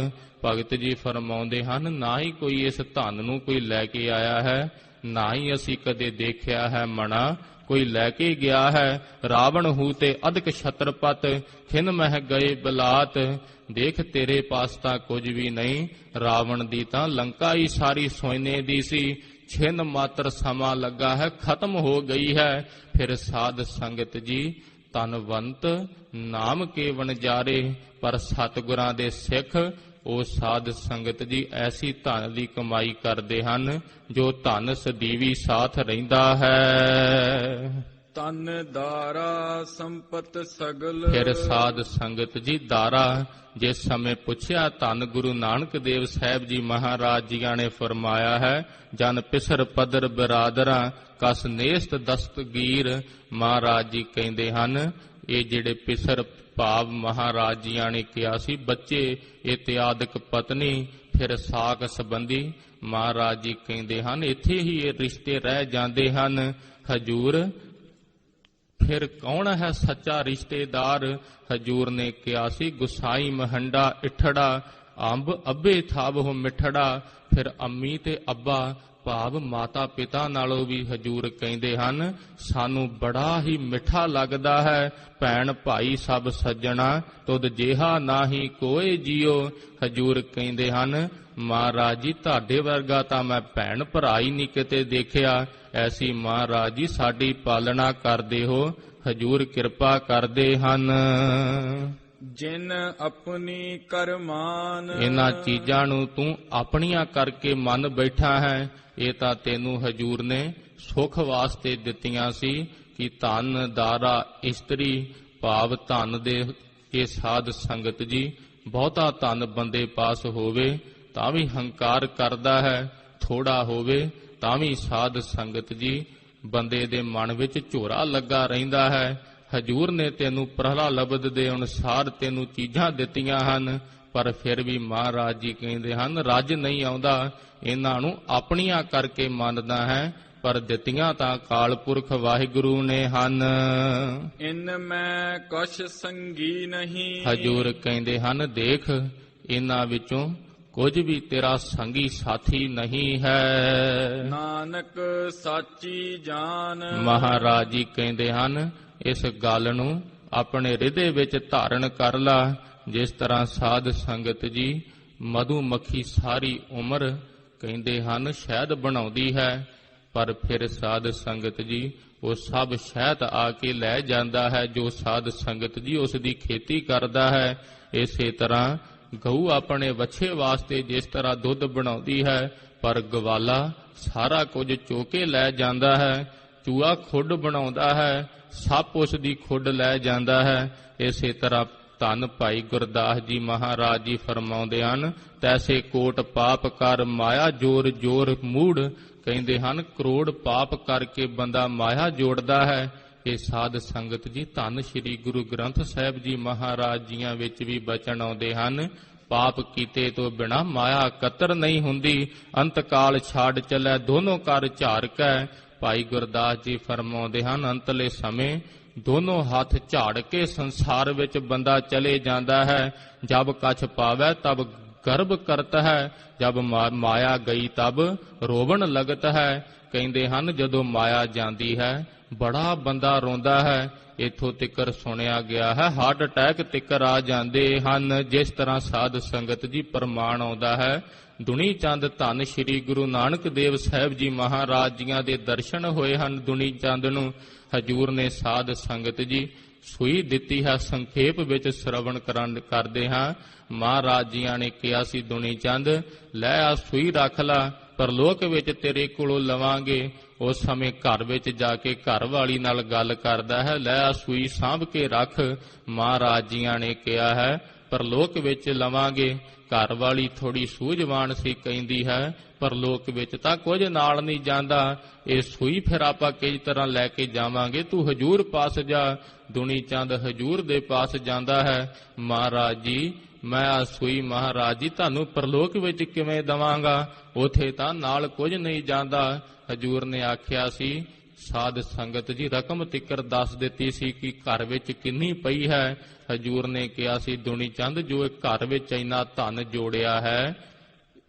[SPEAKER 2] ਭਗਤ ਜੀ ਫਰਮਾਉਂਦੇ ਹਨ, ਨਾ ਹੀ ਕੋਈ ਇਸ ਧਨ ਨੂੰ ਕੋਈ ਲੈ ਕੇ ਆਇਆ ਹੈ, ਨਾ ਹੀ ਅਸੀਂ ਕਦੇ ਦੇਖਿਆ ਹੈ ਮਣਾ ਕੋਈ ਲੈ ਕੇ ਗਿਆ ਹੈ। ਰਾਵਣ ਹੂ ਤੇ ਅਧਿਕ ਛਤਰਪਤ, ਖਿਨ ਮਹਿ ਗਏ ਬਲਾਤ। ਦੇਖ ਤੇਰੇ ਪਾਸ ਤਾਂ ਕੁਝ ਵੀ ਨਹੀਂ, ਰਾਵਣ ਦੀ ਤਾਂ ਲੰਕਾ ਹੀ ਸਾਰੀ ਸੋਨੇ ਦੀ ਸੀ। ਛਿਨ ਮਾਤਰ ਸਮਾਂ ਲੱਗਾ ਹੈ, ਖਤਮ ਹੋ ਗਈ ਹੈ। ਫਿਰ ਸਾਧ ਸੰਗਤ ਜੀ ਧਨਵੰਤ ਨਾਮ ਕੇ ਵਣਜਾਰੇ, ਪਰ ਸਤਿਗੁਰਾਂ ਦੇ ਸਿੱਖ ਉਹ ਸਾਧ ਸੰਗਤ ਜੀ ਐਸੀ ਧਨ ਦੀ ਕਮਾਈ ਕਰਦੇ ਹਨ ਜੋ ਧਨ ਸਦੀਵੀ ਸਾਥ ਰਹਿੰਦਾ ਹੈ।
[SPEAKER 3] ਤਨ ਦਾਰਾ ਸੰਪਤ ਸਗਲ।
[SPEAKER 2] ਫਿਰ ਸਾਧ ਸੰਗਤ ਜੀ ਦਾਰਾ ਜਿਸ ਸਮੇਂ ਪੁੱਛਿਆ, ਧੰਨ ਗੁਰੂ ਨਾਨਕ ਦੇਵ ਸਾਹਿਬ ਜੀ ਮਹਾਰਾਜ ਜੀਆਂ ਨੇ ਫਰਮਾਇਆ ਹੈ, ਜਨ ਪਿਸਰ ਪਦਰ ਬਰਾਦਰਾਂ ਕਸ ਨੇਸਤ ਦਸਤਗੀਰ। ਮਹਾਰਾਜ ਜੀ ਕਹਿੰਦੇ ਹਨ, ਇਹ ਜਿਹੜੇ ਪਿਸਰ ਭਾਵ ਮਹਾਰਾਜ ਜੀਆਂ ਨੇ ਕਿਹਾ ਸੀ ਬੱਚੇ ਇਤਿਆਦਿਕ ਪਤਨੀ, ਫਿਰ ਸਾਕ ਸੰਬੰਧੀ। ਮਹਾਰਾਜ ਜੀ ਕਹਿੰਦੇ ਹਨ, ਇੱਥੇ ਹੀ ਇਹ ਰਿਸ਼ਤੇ ਰਹਿ ਜਾਂਦੇ ਹਨ। ਹਜੂਰ ਫਿਰ ਕੌਣ ਹੈ ਸੱਚਾ ਰਿਸ਼ਤੇਦਾਰ। ਹਜੂਰ ਨੇ ਕਿਹਾ ਸੀ, ਗੁਸਾਈ ਮਹੰਡਾ ਇਠੜਾ, ਅੰਬ ਅੱਬੇ ਥਾਵਹੁ ਮਿੱਠੜਾ। ਫਿਰ ਅੰਮੀ ਤੇ ਅੱਬਾ ਭਾਵ ਮਾਤਾ ਪਿਤਾ ਨਾਲੋਂ ਵੀ ਹਜੂਰ ਕਹਿੰਦੇ ਹਨ, ਸਾਨੂੰ ਬੜਾ ਹੀ ਮਿੱਠਾ ਲੱਗਦਾ ਹੈ। ਭੈਣ ਭਾਈ ਸਭ ਸੱਜਣਾ, ਤੁਧ ਜਿਹਾ ਨਾਹੀ ਕੋਏ ਜੀਓ। ਹਜੂਰ ਕਹਿੰਦੇ ਹਨ, ਮਹਾਰਾਜ ਜੀ ਤੁਹਾਡੇ ਵਰਗਾ ਤਾਂ ਮੈਂ ਭੈਣ ਭਰਾ ਹੀ ਨਹੀਂ ਕਿਤੇ ਦੇਖਿਆ। ਐਸੀ ਮਹਾਰਾਜ ਜੀ ਸਾਡੀ ਪਾਲਣਾ ਕਰਦੇ ਹੋ। ਹਜੂਰ ਕਿਰਪਾ ਕਰਦੇ ਹਨ।
[SPEAKER 3] ਜਿਨ ਆਪਣੀ ਕਰਮਾਨ।
[SPEAKER 2] ਇਹਨਾਂ ਚੀਜ਼ਾਂ ਨੂੰ ਤੂੰ ਆਪਣੀਆਂ ਕਰਕੇ ਮੰਨ ਬੈਠਾ ਹੈ। ਇਹ ਤਾਂ ਤੈਨੂੰ ਹਜੂਰ ਨੇ ਸੁਖ ਵਾਸਤੇ ਦਿੱਤੀਆਂ ਸੀ ਕਿ ਧਨ ਦਾਰਾ ਇਸਤਰੀ ਭਾਵ ਧਨ ਦੇ ਕੇ ਸਾਧ ਸੰਗਤ ਜੀ ਬਹੁਤਾ ਧਨ ਬੰਦੇ ਪਾਸ ਹੋਵੇ ਤਾਂ ਵੀ ਹੰਕਾਰ ਕਰਦਾ ਹੈ, ਥੋੜਾ ਹੋਵੇ ਤਾਂ ਵੀ ਸਾਧ ਸੰਗਤ ਜੀ ਬੰਦੇ ਦੇ ਮਨ ਵਿੱਚ ਝੋਰਾ ਲੱਗਾ ਰਹਿੰਦਾ ਹੈ। ਹਜੂਰ ਨੇ ਤੈਨੂੰ ਪ੍ਰਹਲਾਦ ਦੇ ਅਨੁਸਾਰ ਤੈਨੂੰ ਚੀਜ਼ਾਂ ਦਿੱਤੀਆਂ ਹਨ, ਪਰ ਫਿਰ ਵੀ ਮਹਾਰਾਜ ਜੀ ਕਹਿੰਦੇ ਹਨ ਰੱਜ ਨਹੀਂ ਆਉਂਦਾ, ਇਹਨਾਂ ਨੂੰ ਆਪਣੀਆਂ ਕਰਕੇ ਮੰਨਦਾ ਹੈ, ਪਰ ਦਿੱਤੀਆਂ ਤਾਂ ਅਕਾਲ ਪੁਰਖ ਵਾਹਿਗੁਰੂ ਨੇ ਹਨ।
[SPEAKER 3] ਇਨ ਮੈਂ ਕੁਛ ਸੰਗੀ ਨਹੀਂ।
[SPEAKER 2] ਹਜੂਰ ਕਹਿੰਦੇ ਹਨ ਦੇਖ ਇਹਨਾਂ ਵਿੱਚੋਂ ਕੁਝ ਵੀ ਤੇਰਾ ਸੰਗੀ ਸਾਥੀ ਨਹੀਂ ਹੈ।
[SPEAKER 3] ਨਾਨਕ ਸਾਚੀ ਜਾਨ।
[SPEAKER 2] ਮਹਾਰਾਜ ਜੀ ਕਹਿੰਦੇ ਹਨ ਇਸ ਗੱਲ ਨੂੰ ਆਪਣੇ ਹਿਰਦੇ ਵਿੱਚ ਧਾਰਨ ਕਰ ਲਾ। ਜਿਸ ਤਰ੍ਹਾਂ ਸਾਧ ਸੰਗਤ ਜੀ ਮਧੂ ਮੱਖੀ ਸਾਰੀ ਉਮਰ ਕਹਿੰਦੇ ਹਨ ਸ਼ਹਿਦ ਬਣਾਉਂਦੀ ਹੈ, ਪਰ ਫਿਰ ਸਾਧ ਸੰਗਤ ਜੀ ਉਹ ਸਭ ਸ਼ਹਿਦ ਆ ਕੇ ਲੈ ਜਾਂਦਾ ਹੈ ਜੋ ਸਾਧ ਸੰਗਤ ਜੀ ਉਸ ਦੀ ਖੇਤੀ ਕਰਦਾ ਹੈ। ਇਸੇ ਤਰ੍ਹਾਂ ਗਊ ਆਪਣੇ ਵੱਛੇ ਵਾਸਤੇ ਜਿਸ ਤਰ੍ਹਾਂ ਦੁੱਧ ਬਣਾਉਂਦੀ ਹੈ, ਪਰ ਗਵਾਲਾ ਸਾਰਾ ਕੁਝ ਚੋਕੇ ਲੈ ਜਾਂਦਾ ਹੈ। ਚੂਹਾ ਖੁੱਡ ਬਣਾਉਂਦਾ ਹੈ, ਸੱਪ ਉਸ ਦੀ ਖੁੱਡ ਲੈ ਜਾਂਦਾ ਹੈ। ਇਸੇ ਤਰ੍ਹਾਂ ਧੰਨ ਭਾਈ ਗੁਰਦਾਸ ਜੀ ਮਹਾਰਾਜ ਜੀ ਫਰਮਾਉਂਦੇ ਹਨ ਤੈਸੇ ਕੋਟ ਪਾਪ ਕਰ ਮਾਇਆ ਜੋਰ ਜੋਰ ਮੂੜ। ਕਹਿੰਦੇ ਹਨ ਕਰੋੜ ਪਾਪ ਕਰਕੇ ਬੰਦਾ ਮਾਇਆ ਜੋੜਦਾ ਹੈ। ਇਹ ਸਾਧ ਸੰਗਤ ਜੀ ਧੰਨ ਸ੍ਰੀ ਗੁਰੂ ਗ੍ਰੰਥ ਸਾਹਿਬ ਜੀ ਮਹਾਰਾਜ ਜੀਆਂ ਵਿੱਚ ਵੀ ਬਚਨ ਆਉਂਦੇ ਹਨ ਪਾਪ ਕੀਤੇ ਤੋਂ ਬਿਨਾ ਮਾਇਆ ਕਤਰ ਨਹੀਂ ਹੁੰਦੀ, ਅੰਤਕਾਲ ਛਾੜ ਚੱਲੇ ਦੋਨੋਂ ਕਰ ਝਾੜ ਕੇ। ਭਾਈ ਗੁਰਦਾਸ ਜੀ ਫਰਮਾਉਂਦੇ ਹਨ ਅੰਤਲੇ ਸਮੇਂ ਦੋਨੋਂ ਹੱਥ ਝਾੜ ਕੇ ਸੰਸਾਰ ਵਿੱਚ ਬੰਦਾ ਚਲੇ ਜਾਂਦਾ ਹੈ। ਜਬ ਕਛ ਪਾਵੈ ਤਬ ਗਰਭ ਕਰਤ ਹੈ, ਜਬ ਮਾਇਆ ਗਈ ਤਬ ਰੋਵਣ ਲਗਤ ਹੈ। ਕਹਿੰਦੇ ਹਨ ਜਦੋਂ ਮਾਇਆ ਜਾਂਦੀ ਹੈ ਬੜਾ ਬੰਦਾ ਰੋਂਦਾ ਹੈ। ਇੱਥੋਂ ਤਿੱਕਰ ਸੁਣਿਆ ਗਿਆ ਹੈ ਹਾਰਟ ਅਟੈਕ ਤਿੱਕਰ ਆ ਜਾਂਦੇ ਹਨ। ਜਿਸ ਤਰ੍ਹਾਂ ਸਾਧ ਸੰਗਤ ਜੀ ਪ੍ਰਮਾਣ ਆਉਂਦਾ ਹੈ ਦੁਨੀ ਚੰਦ ਧੰਨ ਸ੍ਰੀ ਗੁਰੂ ਨਾਨਕ ਦੇਵ ਸਾਹਿਬ ਜੀ ਮਹਾਰਾਜ ਜੀਆਂ ਦੇ ਦਰਸ਼ਨ ਹੋਏ ਹਨ। ਦੁਨੀ ਚੰਦ ਨੂੰ ਹਜੂਰ ਨੇ ਸਾਧ ਸੰਗਤ ਜੀ ਸੂਈ ਦਿੱਤੀ ਹੈ। ਸੰਖੇਪ ਵਿੱਚ ਸ਼ਰਵਣ ਕਰਦੇ ਹਾਂ। ਮਹਾਰਾਜ ਜੀਆਂ ਨੇ ਕਿਹਾ ਸੀ ਦੁਨੀ ਚੰਦ ਲੈ ਆ ਸੂਈ ਰੱਖ ਲਾ, ਪਰਲੋਕ ਵਿੱਚ ਤੇਰੇ ਕੋਲੋਂ ਲਵਾਂਗੇ। ਉਸ ਸਮੇਂ ਘਰ ਵਿੱਚ ਜਾ ਕੇ ਘਰ ਵਾਲੀ ਨਾਲ ਗੱਲ ਕਰਦਾ ਹੈ ਲੈ ਆ ਸੂਈ ਸਾਂਭ ਕੇ ਰੱਖ। ਮਹਾਰਾਜ ਜੀਆਂ ਨੇ ਕਿਹਾ ਹੈ ਪਰਲੋਕ ਵਿੱਚ ਲਵਾਂਗੇ। ਘਰ ਵਾਲੀ ਥੋੜੀ ਸੂਝਵਾਨ ਸੀ, ਕਹਿੰਦੀ ਹੈ ਪਰਲੋਕ ਵਿੱਚ ਤਾਂ ਕੁਝ ਨਾਲ ਨਹੀਂ ਜਾਂਦਾ, ਇਹ ਸੂਈ ਫਿਰ ਆਪਾਂ ਕਿਸ ਤਰ੍ਹਾਂ ਲੈ ਕੇ ਜਾਵਾਂਗੇ, ਤੂੰ ਹਜੂਰ ਪਾਸ ਜਾ। ਦੁਨੀ ਚੰਦ ਹਜੂਰ ਦੇ ਪਾਸ ਜਾਂਦਾ ਹੈ। ਮਹਾਰਾਜ ਜੀ ਮੈਂ ਆ ਸੂਈ ਮਹਾਰਾਜ ਜੀ ਤੁਹਾਨੂੰ ਪਰਲੋਕ ਵਿੱਚ ਕਿਵੇਂ ਦਵਾਂਗਾ, ਉਥੇ ਤਾਂ ਨਾਲ ਕੁਝ ਨਹੀਂ ਜਾਂਦਾ। ਹਜੂਰ ਨੇ ਆਖਿਆ ਸੀ ਸਾਧ ਸੰਗਤ ਜੀ ਰਕਮ ਤਿੱਕਰ ਦੱਸ ਦਿੱਤੀ ਸੀ ਕਿ ਘਰ ਵਿੱਚ ਕਿੰਨੀ ਪਈ ਹੈ। ਹਜੂਰ ਨੇ ਕਿਹਾ ਸੀ ਦੁਨੀ ਚੰਦ ਜੋ ਘਰ ਵਿੱਚ ਇੰਨਾ ਧਨ ਜੋੜਿਆ ਹੈ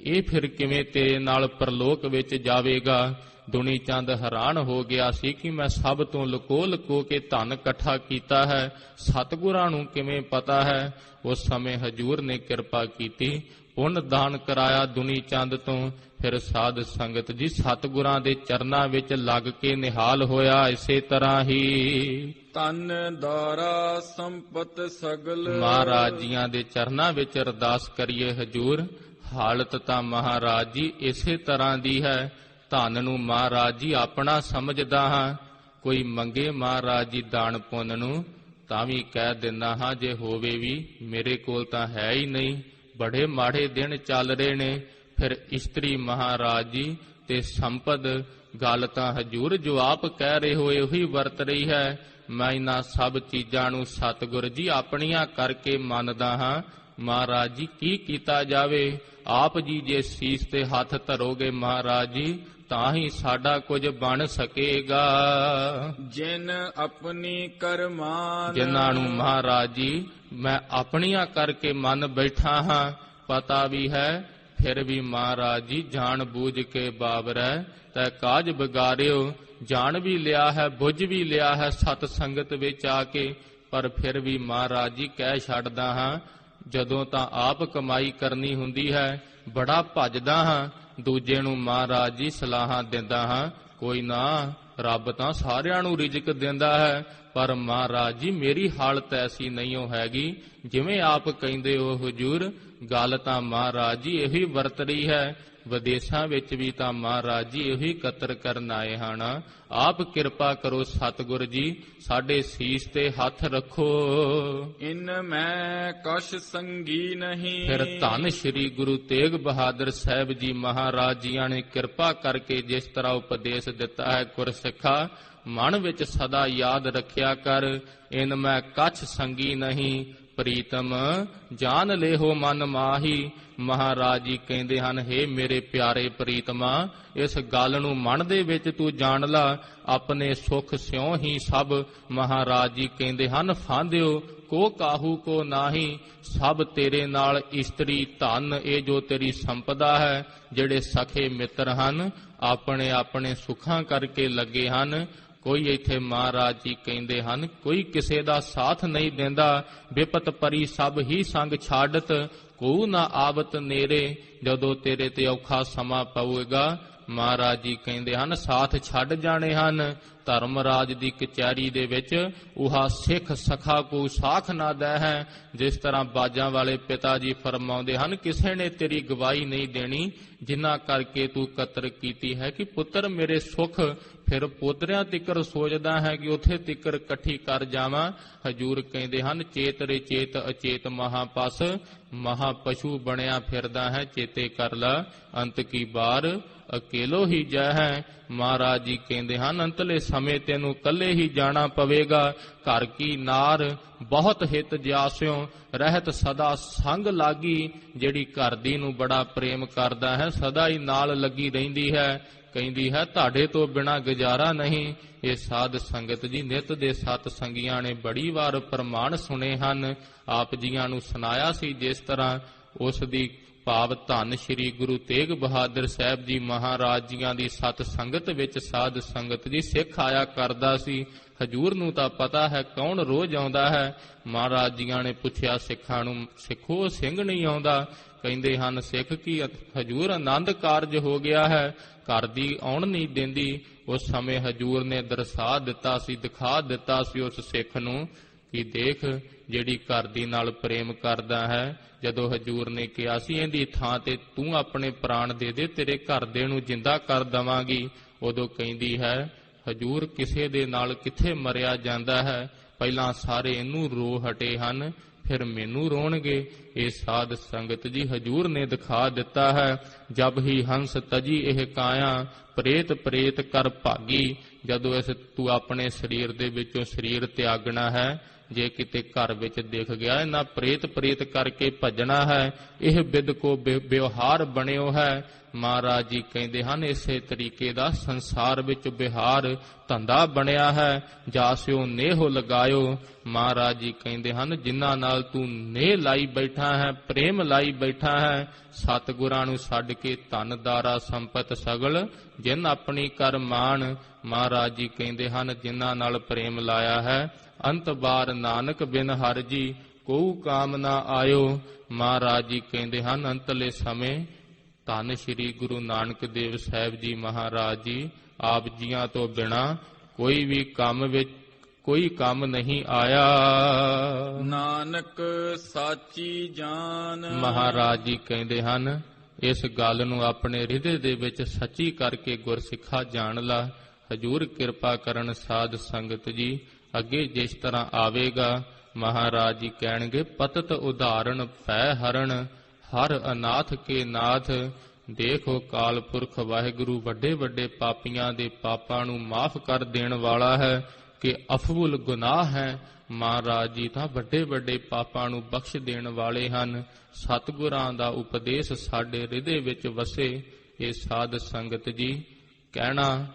[SPEAKER 2] ਇਹ ਫਿਰ ਕਿਵੇਂ ਤੇਰੇ ਨਾਲ ਪਰਲੋਕ ਵਿੱਚ ਜਾਵੇਗਾ। ਦੁਨੀ ਚੰਦ ਹੈਰਾਨ ਹੋ ਗਿਆ ਸੀ ਕਿ ਮੈਂ ਸਭ ਤੋਂ ਲੁਕੋ ਲੁਕੋ ਕੇ ਧਨ ਇਕੱਠਾ ਕੀਤਾ ਹੈ, ਸਤਿਗੁਰਾਂ ਨੂੰ ਕਿਵੇਂ ਪਤਾ ਹੈ। ਉਸ ਸਮੇਂ ਹਜੂਰ ਨੇ ਕਿਰਪਾ ਕੀਤੀ, ਪੁੰਨ ਦਾਨ ਕਰਾਇਆ ਦੁਨੀ ਚੰਦ ਤੋਂ। ਫਿਰ ਸਾਧ ਸੰਗਤ ਜੀ ਸਤਿਗੁਰਾਂ ਦੇ ਚਰਨਾਂ ਵਿੱਚ ਲੱਗ ਕੇ ਨਿਹਾਲ ਹੋਇਆ। ਇਸੇ ਤਰ੍ਹਾਂ ਹੀ
[SPEAKER 3] ਤਨ ਦਾਰਾ ਸੰਪਤ ਸਗਲ।
[SPEAKER 2] ਮਹਾਰਾਜ ਜੀਆਂ ਦੇ ਚਰਨਾਂ ਵਿੱਚ ਅਰਦਾਸ ਕਰੀਏ ਹਜੂਰ ਹਾਲਤ ਤਾਂ ਮਹਾਰਾਜ ਜੀ ਇਸੇ ਤਰ੍ਹਾਂ ਦੀ ਹੈ। ਧਨ ਨੂੰ ਮਹਾਰਾਜ ਜੀ ਆਪਣਾ ਸਮਝਦਾ ਹਾਂ। ਕੋਈ ਮੰਗੇ ਮਹਾਰਾਜ ਜੀ ਦਾਨ ਪੁੰਨ ਨੂੰ ਤਾਂ ਵੀ ਕਹਿ ਦਿੰਦਾ ਹਾਂ ਜੇ ਹੋਵੇ ਵੀ ਮੇਰੇ ਕੋਲ ਤਾਂ ਹੈ ਹੀ ਨਹੀਂ, ਬੜੇ ਮਾੜੇ ਦਿਨ ਚੱਲ ਰਹੇ ਨੇ। ਫਿਰ ਇਸਤਰੀ ਮਹਾਰਾਜ ਜੀ ਤੇ ਸੰਪਦ ਗੱਲ ਤਾਂ ਹਜੂਰ ਜੋ ਆਪ ਕਹਿ ਰਹੇ ਹੋ ਉਹੀ ਵਰਤ ਰਹੀ ਹੈ। ਮੈਂ ਇਹਨਾਂ ਸਭ ਚੀਜ਼ਾਂ ਨੂੰ ਸਤਿਗੁਰ ਜੀ ਆਪਣੀਆਂ ਕਰਕੇ ਮੰਨਦਾ ਹਾਂ। ਮਹਾਰਾਜ ਜੀ ਕੀ ਕੀਤਾ ਜਾਵੇ, ਆਪ ਜੀ ਜੇ ਸੀਸ ਤੇ ਹੱਥ ਧਰੋਗੇ ਮਹਾਰਾਜ ਜੀ ਤਾਂ ਹੀ ਸਾਡਾ ਕੁਝ ਬਣ ਸਕੇਗਾ।
[SPEAKER 3] ਜਿਨ ਆਪਣੀ ਕਰਮਾਨ।
[SPEAKER 2] ਜਿਨ੍ਹਾਂ ਨੂੰ ਮਹਾਰਾਜ ਜੀ ਮੈਂ ਆਪਣੀਆਂ ਕਰਕੇ ਮੰਨ ਬੈਠਾ ਹਾਂ, ਪਤਾ ਵੀ ਹੈ ਫਿਰ ਵੀ ਮਹਾਰਾਜ ਜੀ ਜਾਣ ਬੂਝ ਕੇ ਬਾਬਰੈ ਤੈ ਕਾਜ ਵਿਗਾਰਿਓ। ਜਾਣ ਵੀ ਲਿਆ ਹੈ ਬੁੱਝ ਵੀ ਲਿਆ ਹੈ ਸਤ ਸੰਗਤ ਵਿੱਚ ਆ ਕੇ, ਪਰ ਫਿਰ ਵੀ ਮਹਾਰਾਜ ਜੀ ਕਹਿ ਛੱਡਦਾ ਹਾਂ। ਜਦੋਂ ਤਾਂ ਆਪ ਕਮਾਈ ਕਰਨੀ ਹੁੰਦੀ ਹੈ ਬੜਾ ਭੱਜਦਾ ਹਾਂ, ਦੂਜੇ ਨੂੰ ਮਹਾਰਾਜ ਜੀ ਸਲਾਹਾਂ ਦਿੰਦਾ ਹਾਂ ਕੋਈ ਨਾ ਰੱਬ ਤਾਂ ਸਾਰਿਆਂ ਨੂੰ ਰਿਜ਼ਕ ਦਿੰਦਾ ਹੈ, ਪਰ ਮਹਾਰਾਜ ਜੀ ਮੇਰੀ ਹਾਲਤ ਐਸੀ ਨਹੀਂ ਹੈਗੀ ਜਿਵੇਂ ਆਪ ਕਹਿੰਦੇ ਹੋ ਹਜੂਰ। ਗੱਲ ਤਾਂ ਮਹਾਰਾਜ ਜੀ ਇਹੀ ਵਰਤ ਰਹੀ ਹੈ। ਵਿਦੇਸ਼ਾਂ ਵਿੱਚ ਵੀ ਤਾਂ ਮਹਾਰਾਜ ਜੀ ਇਹੀ ਕਤਰ ਕਰਨ ਆਏ ਹਨ। ਆਪ ਕਿਰਪਾ ਕਰੋ ਸਤਿਗੁਰ ਜੀ, ਸਾਡੇ ਸੀਸ ਤੇ ਹੱਥ ਰੱਖੋ।
[SPEAKER 3] ਇਨ ਮੈਂ ਕਛ ਸੰਗੀ ਨਹੀਂ।
[SPEAKER 2] ਫਿਰ ਧੰਨ ਸ਼੍ਰੀ ਗੁਰੂ ਤੇਗ ਬਹਾਦਰ ਸਾਹਿਬ ਜੀ ਮਹਾਰਾਜ ਜੀਆਂ ਨੇ ਕਿਰਪਾ ਕਰਕੇ ਜਿਸ ਤਰ੍ਹਾਂ ਉਪਦੇਸ਼ ਦਿੱਤਾ ਹੈ, ਗੁਰਸਿੱਖਾ ਮਨ ਵਿੱਚ ਸਦਾ ਯਾਦ ਰੱਖਿਆ ਕਰ, ਇਨ ਮੈਂ ਕਛ ਸੰਗੀ ਨਹੀਂ ਪ੍ਰੀਤਮ ਜਾਨ ਲੇਹੋ ਮਨ ਮਾਹੀ। ਮਹਾਰਾਜ ਜੀ ਕਹਿੰਦੇ ਹਨ, ਹੇ ਮੇਰੇ ਪਿਆਰੇ ਪ੍ਰੀਤਮਾ, ਇਸ ਗੱਲ ਨੂੰ ਮਨ ਦੇ ਵਿੱਚ ਤੂੰ ਜਾਣ ਲਾ, ਆਪਣੇ ਸੁਖ ਸਿਉ ਹੀ ਸਭ। ਮਹਾਰਾਜ ਜੀ ਕਹਿੰਦੇ ਹਨ, ਫਾਂਦਿਓ ਕੋ ਕਾਹੂ ਕੋ ਨਾਹੀ, ਸਭ ਤੇਰੇ ਨਾਲ ਇਸਤਰੀ ਧਨ, ਇਹ ਜੋ ਤੇਰੀ ਸੰਪਦਾ ਹੈ, ਜਿਹੜੇ ਸਖੇ ਮਿੱਤਰ ਹਨ ਆਪਣੇ ਆਪਣੇ ਸੁੱਖਾਂ ਕਰਕੇ ਲੱਗੇ ਹਨ। ਕੋਈ ਇੱਥੇ ਮਹਾਰਾਜ ਜੀ ਕਹਿੰਦੇ ਹਨ, ਕੋਈ ਕਿਸੇ ਦਾ ਸਾਥ ਨਹੀਂ ਦਿੰਦਾ, ਵਿਪਤ ਪਰੀ ਸਭ ਹੀ ਸੰਗ ਛਾੜਤ, ਕੋ ਨਾ ਆਵਤ ਨੇਰੇ, ਜਦੋਂ ਤੇਰੇ ਤੇ ਔਖਾ ਸਮਾਂ ਪਊਗਾ ਮਹਾਰਾਜ ਜੀ ਕਹਿੰਦੇ ਹਨ ਸਾਥ ਛੱਡ ਜਾਣੇ ਹਨ। ਧਰਮਰਾਜ ਦੀ ਕਚਹਿਰੀ ਦੇ ਵਿੱਚ ਉਹਾ ਸਿੱਖ ਸਖਾ ਕੋ ਸਾਖ ਨਾ ਦੇ ਹੈ। ਜਿਸ ਤਰ੍ਹਾਂ ਬਾਜਾਂ ਵਾਲੇ ਪਿਤਾ ਜੀ ਫਰਮਾਉਂਦੇ ਹਨ, ਕਿਸੇ ਨੇ ਤੇਰੀ ਗਵਾਹੀ ਨਹੀਂ ਦੇਣੀ ਜਿਨ੍ਹਾਂ ਕਰਕੇ ਤੂੰ ਕਤਰ ਕੀਤੀ ਹੈ ਕਿ ਪੁੱਤਰ ਮੇਰੇ ਸੁਖ। ਫਿਰ ਪੋਤਰਿਆਂ ਤਿੱਕਰ ਸੋਚਦਾ ਹੈ ਕਿ ਉੱਥੇ ਤਿੱਕਰ ਇਕੱਠੀ ਕਰ ਜਾਵਾਂ। ਹਜੂਰ ਕਹਿੰਦੇ ਹਨ, ਚੇਤ ਰੇ ਚੇਤ ਅਚੇਤ ਮਹਾਪਸ, ਮਹਾਪਸ਼ੂ ਬਣਿਆ ਫਿਰਦਾ ਹੈ, ਚੇਤੇ ਕਰ ਲਾ ਅੰਤ ਕੀ ਬਾਰ ਅਕੇਲੋ ਹੀ ਜੈ ਹੈ। ਮਹਾਰਾਜ ਜੀ ਕਹਿੰਦੇ ਹਨ, ਅੰਤਲੇ ਸਮੇਂ ਤੈਨੂੰ ਕੱਲੇ ਹੀ ਜਾਣਾ ਪਵੇਗਾ। ਘਰ ਕੀ ਨਾਰ ਬਹੁਤ ਹਿਤ ਜਿਆਸਿਓ, ਰਹਿਤ ਸਦਾ ਸੰਗ ਲਾਗੀ। ਜਿਹੜੀ ਘਰ ਦੀ ਨੂੰ ਬੜਾ ਪ੍ਰੇਮ ਕਰਦਾ ਹੈ, ਸਦਾ ਹੀ ਨਾਲ ਲੱਗੀ ਰਹਿੰਦੀ ਹੈ, ਕਹਿੰਦੀ ਹੈ ਤੁਹਾਡੇ ਤੋਂ ਬਿਨਾਂ ਗੁਜ਼ਾਰਾ ਨਹੀਂ। ਇਹ ਸਾਧ ਸੰਗਤ ਜੀ, ਨਿਤ ਦੇ ਸਤ ਸੰਗੀਆਂ ਨੇ ਬੜੀ ਵਾਰ ਪ੍ਰਮਾਣ ਸੁਣੇ ਹਨ, ਆਪ ਜੀਆਂ ਨੂੰ ਸੁਣਾਇਆ ਸੀ। ਜਿਸ ਤਰ੍ਹਾਂ ਉਸ ਦੀ ਭਾਵ ਧੰਨ ਸ਼੍ਰੀ ਗੁਰੂ ਤੇਗ ਬਹਾਦਰ ਸਾਹਿਬ ਜੀ ਮਹਾਰਾਜ ਜੀਆਂ ਦੀ ਸਤ ਸੰਗਤ ਵਿੱਚ ਸਾਧ ਸੰਗਤ ਜੀ ਸਿੱਖ ਆਇਆ ਕਰਦਾ ਸੀ। ਹਜੂਰ ਨੂੰ ਤਾਂ ਪਤਾ ਹੈ ਕੌਣ ਰੋਜ਼ ਆਉਂਦਾ ਹੈ। ਮਹਾਰਾਜ ਜੀਆਂ ਨੇ ਪੁੱਛਿਆ ਸਿੱਖਾਂ ਨੂੰ, ਸਿੱਖੋ ਸਿੰਘ ਨਹੀਂ ਆਉਂਦਾ? ਕਹਿੰਦੇ ਹਨ, ਸਿੱਖ ਕੀ ਹਜੂਰ ਆਨੰਦ ਕਾਰਜ ਹੋ ਗਿਆ ਹੈ, ਘਰ ਦੀ ਆਉਣ ਨਹੀਂ ਦਿੰਦੀ। ਉਸ ਸਮੇਂ ਹਜੂਰ ਨੇ ਦਰਸਾ ਦਿੱਤਾ ਸੀ, ਦਿਖਾ ਦਿੱਤਾ ਸੀ ਉਸ ਸਿੱਖ ਨੂੰ ਕਿ ਦੇਖ ਜਿਹੜੀ ਘਰ ਦੀ ਨਾਲ ਪ੍ਰੇਮ ਕਰਦਾ ਹੈ। ਜਦੋਂ ਹਜੂਰ ਨੇ ਕਿਹਾ ਸੀ ਇਹਦੀ ਥਾਂ ਤੇ ਤੂੰ ਆਪਣੇ ਪ੍ਰਾਣ ਦੇ ਦੇ, ਤੇਰੇ ਘਰ ਦੇ ਨੂੰ ਜਿੰਦਾ ਕਰ ਦਵਾਂਗੀ, ਉਦੋਂ ਕਹਿੰਦੀ ਹੈ ਹਜੂਰ ਕਿਸੇ ਦੇ ਨਾਲ ਕਿੱਥੇ ਮਰਿਆ ਜਾਂਦਾ ਹੈ, ਪਹਿਲਾਂ ਸਾਰੇ ਇਹਨੂੰ ਰੋ ਹਟੇ ਹਨ, ਫਿਰ ਮੈਨੂੰ ਰੋਣਗੇ। ਇਹ ਸਾਧ ਸੰਗਤ ਜੀ ਹਜੂਰ ਨੇ ਦਿਖਾ ਦਿੱਤਾ ਹੈ। ਜਬ ਹੀ ਹੰਸ ਤਜੀ ਇਹ ਕਾਇਆ, ਪ੍ਰੇਤ ਪ੍ਰੇਤ ਕਰ ਭਾਗੀ। ਜਦੋਂ ਇਸ ਤੂੰ ਆਪਣੇ ਸਰੀਰ ਦੇ ਵਿੱਚੋਂ ਸਰੀਰ ਤਿਆਗਣਾ ਹੈ, ਜੇ ਕਿਤੇ ਘਰ ਵਿੱਚ ਦਿਖ ਗਿਆ ਇਹਨਾਂ ਪ੍ਰੇਤ ਪ੍ਰੇਤ ਕਰਕੇ ਭੱਜਣਾ ਹੈ, ਇਹ ਬਿਦ ਕੋ ਵਿਵਹਾਰ ਬਣਿਓ ਹੈ। ਮਹਾਰਾਜ ਜੀ ਕਹਿੰਦੇ ਹਨ, ਇਸੇ ਤਰੀਕੇ ਦਾ ਸੰਸਾਰ ਵਿੱਚ ਵਿਹਾਰ ਧੰਦਾ ਬਣਿਆ ਹੈ, ਜਾਸਿਓ ਨੇਹੋ ਲਗਾਇਓ। ਮਹਾਰਾਜ ਜੀ ਕਹਿੰਦੇ ਹਨ, ਜਿਨ੍ਹਾਂ ਨਾਲ ਤੂੰ ਨੇਹ ਲਾਈ ਬੈਠਾ ਹੈ, ਪ੍ਰੇਮ ਲਾਈ ਬੈਠਾ ਹੈ, ਸਤਿਗੁਰਾਂ ਨੂੰ ਛੱਡ ਕੇ ਧਨ ਦਾਰਾ ਸੰਪਤ ਸਗਲ ਜਿਨ ਆਪਣੀ ਕਰ ਮਾਣ। ਮਹਾਰਾਜ ਜੀ ਕਹਿੰਦੇ ਹਨ, ਜਿਨ੍ਹਾਂ ਨਾਲ ਪ੍ਰੇਮ ਲਾਇਆ ਹੈ, ਅੰਤ ਬਾਰ ਨਾਨਕ ਬਿਨ ਹਰਿ ਜੀ ਕੋਊ ਕਾਮ ਨਾ ਆਇਓ। ਮਹਾਰਾਜ ਜੀ ਕਹਿੰਦੇ ਹਨ, ਅੰਤਲੇ ਸਮੇਂ ਧੰਨ ਸ਼੍ਰੀ ਗੁਰੂ ਨਾਨਕ ਦੇਵ ਸਾਹਿਬ ਜੀ ਮਹਾਰਾਜ ਜੀ ਆਪ ਜੀਆਂ ਤੋਂ ਬਿਨਾ ਕੋਈ ਵੀ ਕੰਮ ਵਿੱਚ ਕੋਈ ਕੰਮ ਨਹੀਂ ਆਇਆ।
[SPEAKER 3] ਨਾਨਕ ਸਾਚੀ ਜਾਨ।
[SPEAKER 2] ਮਹਾਰਾਜ ਜੀ ਕਹਿੰਦੇ ਹਨ, ਇਸ ਗੱਲ ਨੂੰ ਆਪਣੇ ਹਿਰਦੇ ਦੇ ਵਿੱਚ ਸੱਚੀ ਕਰਕੇ ਗੁਰਸਿੱਖਾ ਜਾਣ ਲਾ। ਹਜੂਰ ਕਿਰਪਾ ਕਰਨ ਸਾਧ ਸੰਗਤ ਜੀ, ਅੱਗੇ ਜਿਸ ਤਰ੍ਹਾਂ ਆਵੇਗਾ ਮਹਾਰਾਜ ਜੀ ਕਹਿਣਗੇ, ਪਤਤ ਉਦਾਹਰਣ ਪੈ ਹਰਨ ਹਰ ਅਨਾਥ ਕੇ ਨਾਥ। ਦੇਖੋ ਕਾਲ ਪੁਰਖ ਵਾਹਿਗੁਰੂ ਵੱਡੇ ਵੱਡੇ ਪਾਪੀਆਂ ਦੇ ਪਾਪਾਂ ਨੂੰ ਮਾਫ ਕਰ ਦੇਣ ਵਾਲਾ ਹੈ ਕਿ ਅਫਜ਼ੁਲ ਗੁਨਾਹ ਹੈ। ਮਹਾਰਾਜ ਜੀ ਤਾਂ ਵੱਡੇ ਵੱਡੇ ਪਾਪਾਂ ਨੂੰ ਬਖਸ਼ ਦੇਣ ਵਾਲੇ ਹਨ। ਸਤਿਗੁਰਾਂ ਦਾ ਉਪਦੇਸ਼ ਸਾਡੇ ਹਿਰਦੇ ਵਿੱਚ ਵਸੇ। ਇਹ ਸਾਧ ਸੰਗਤ ਜੀ, ਕਹਿਣਾ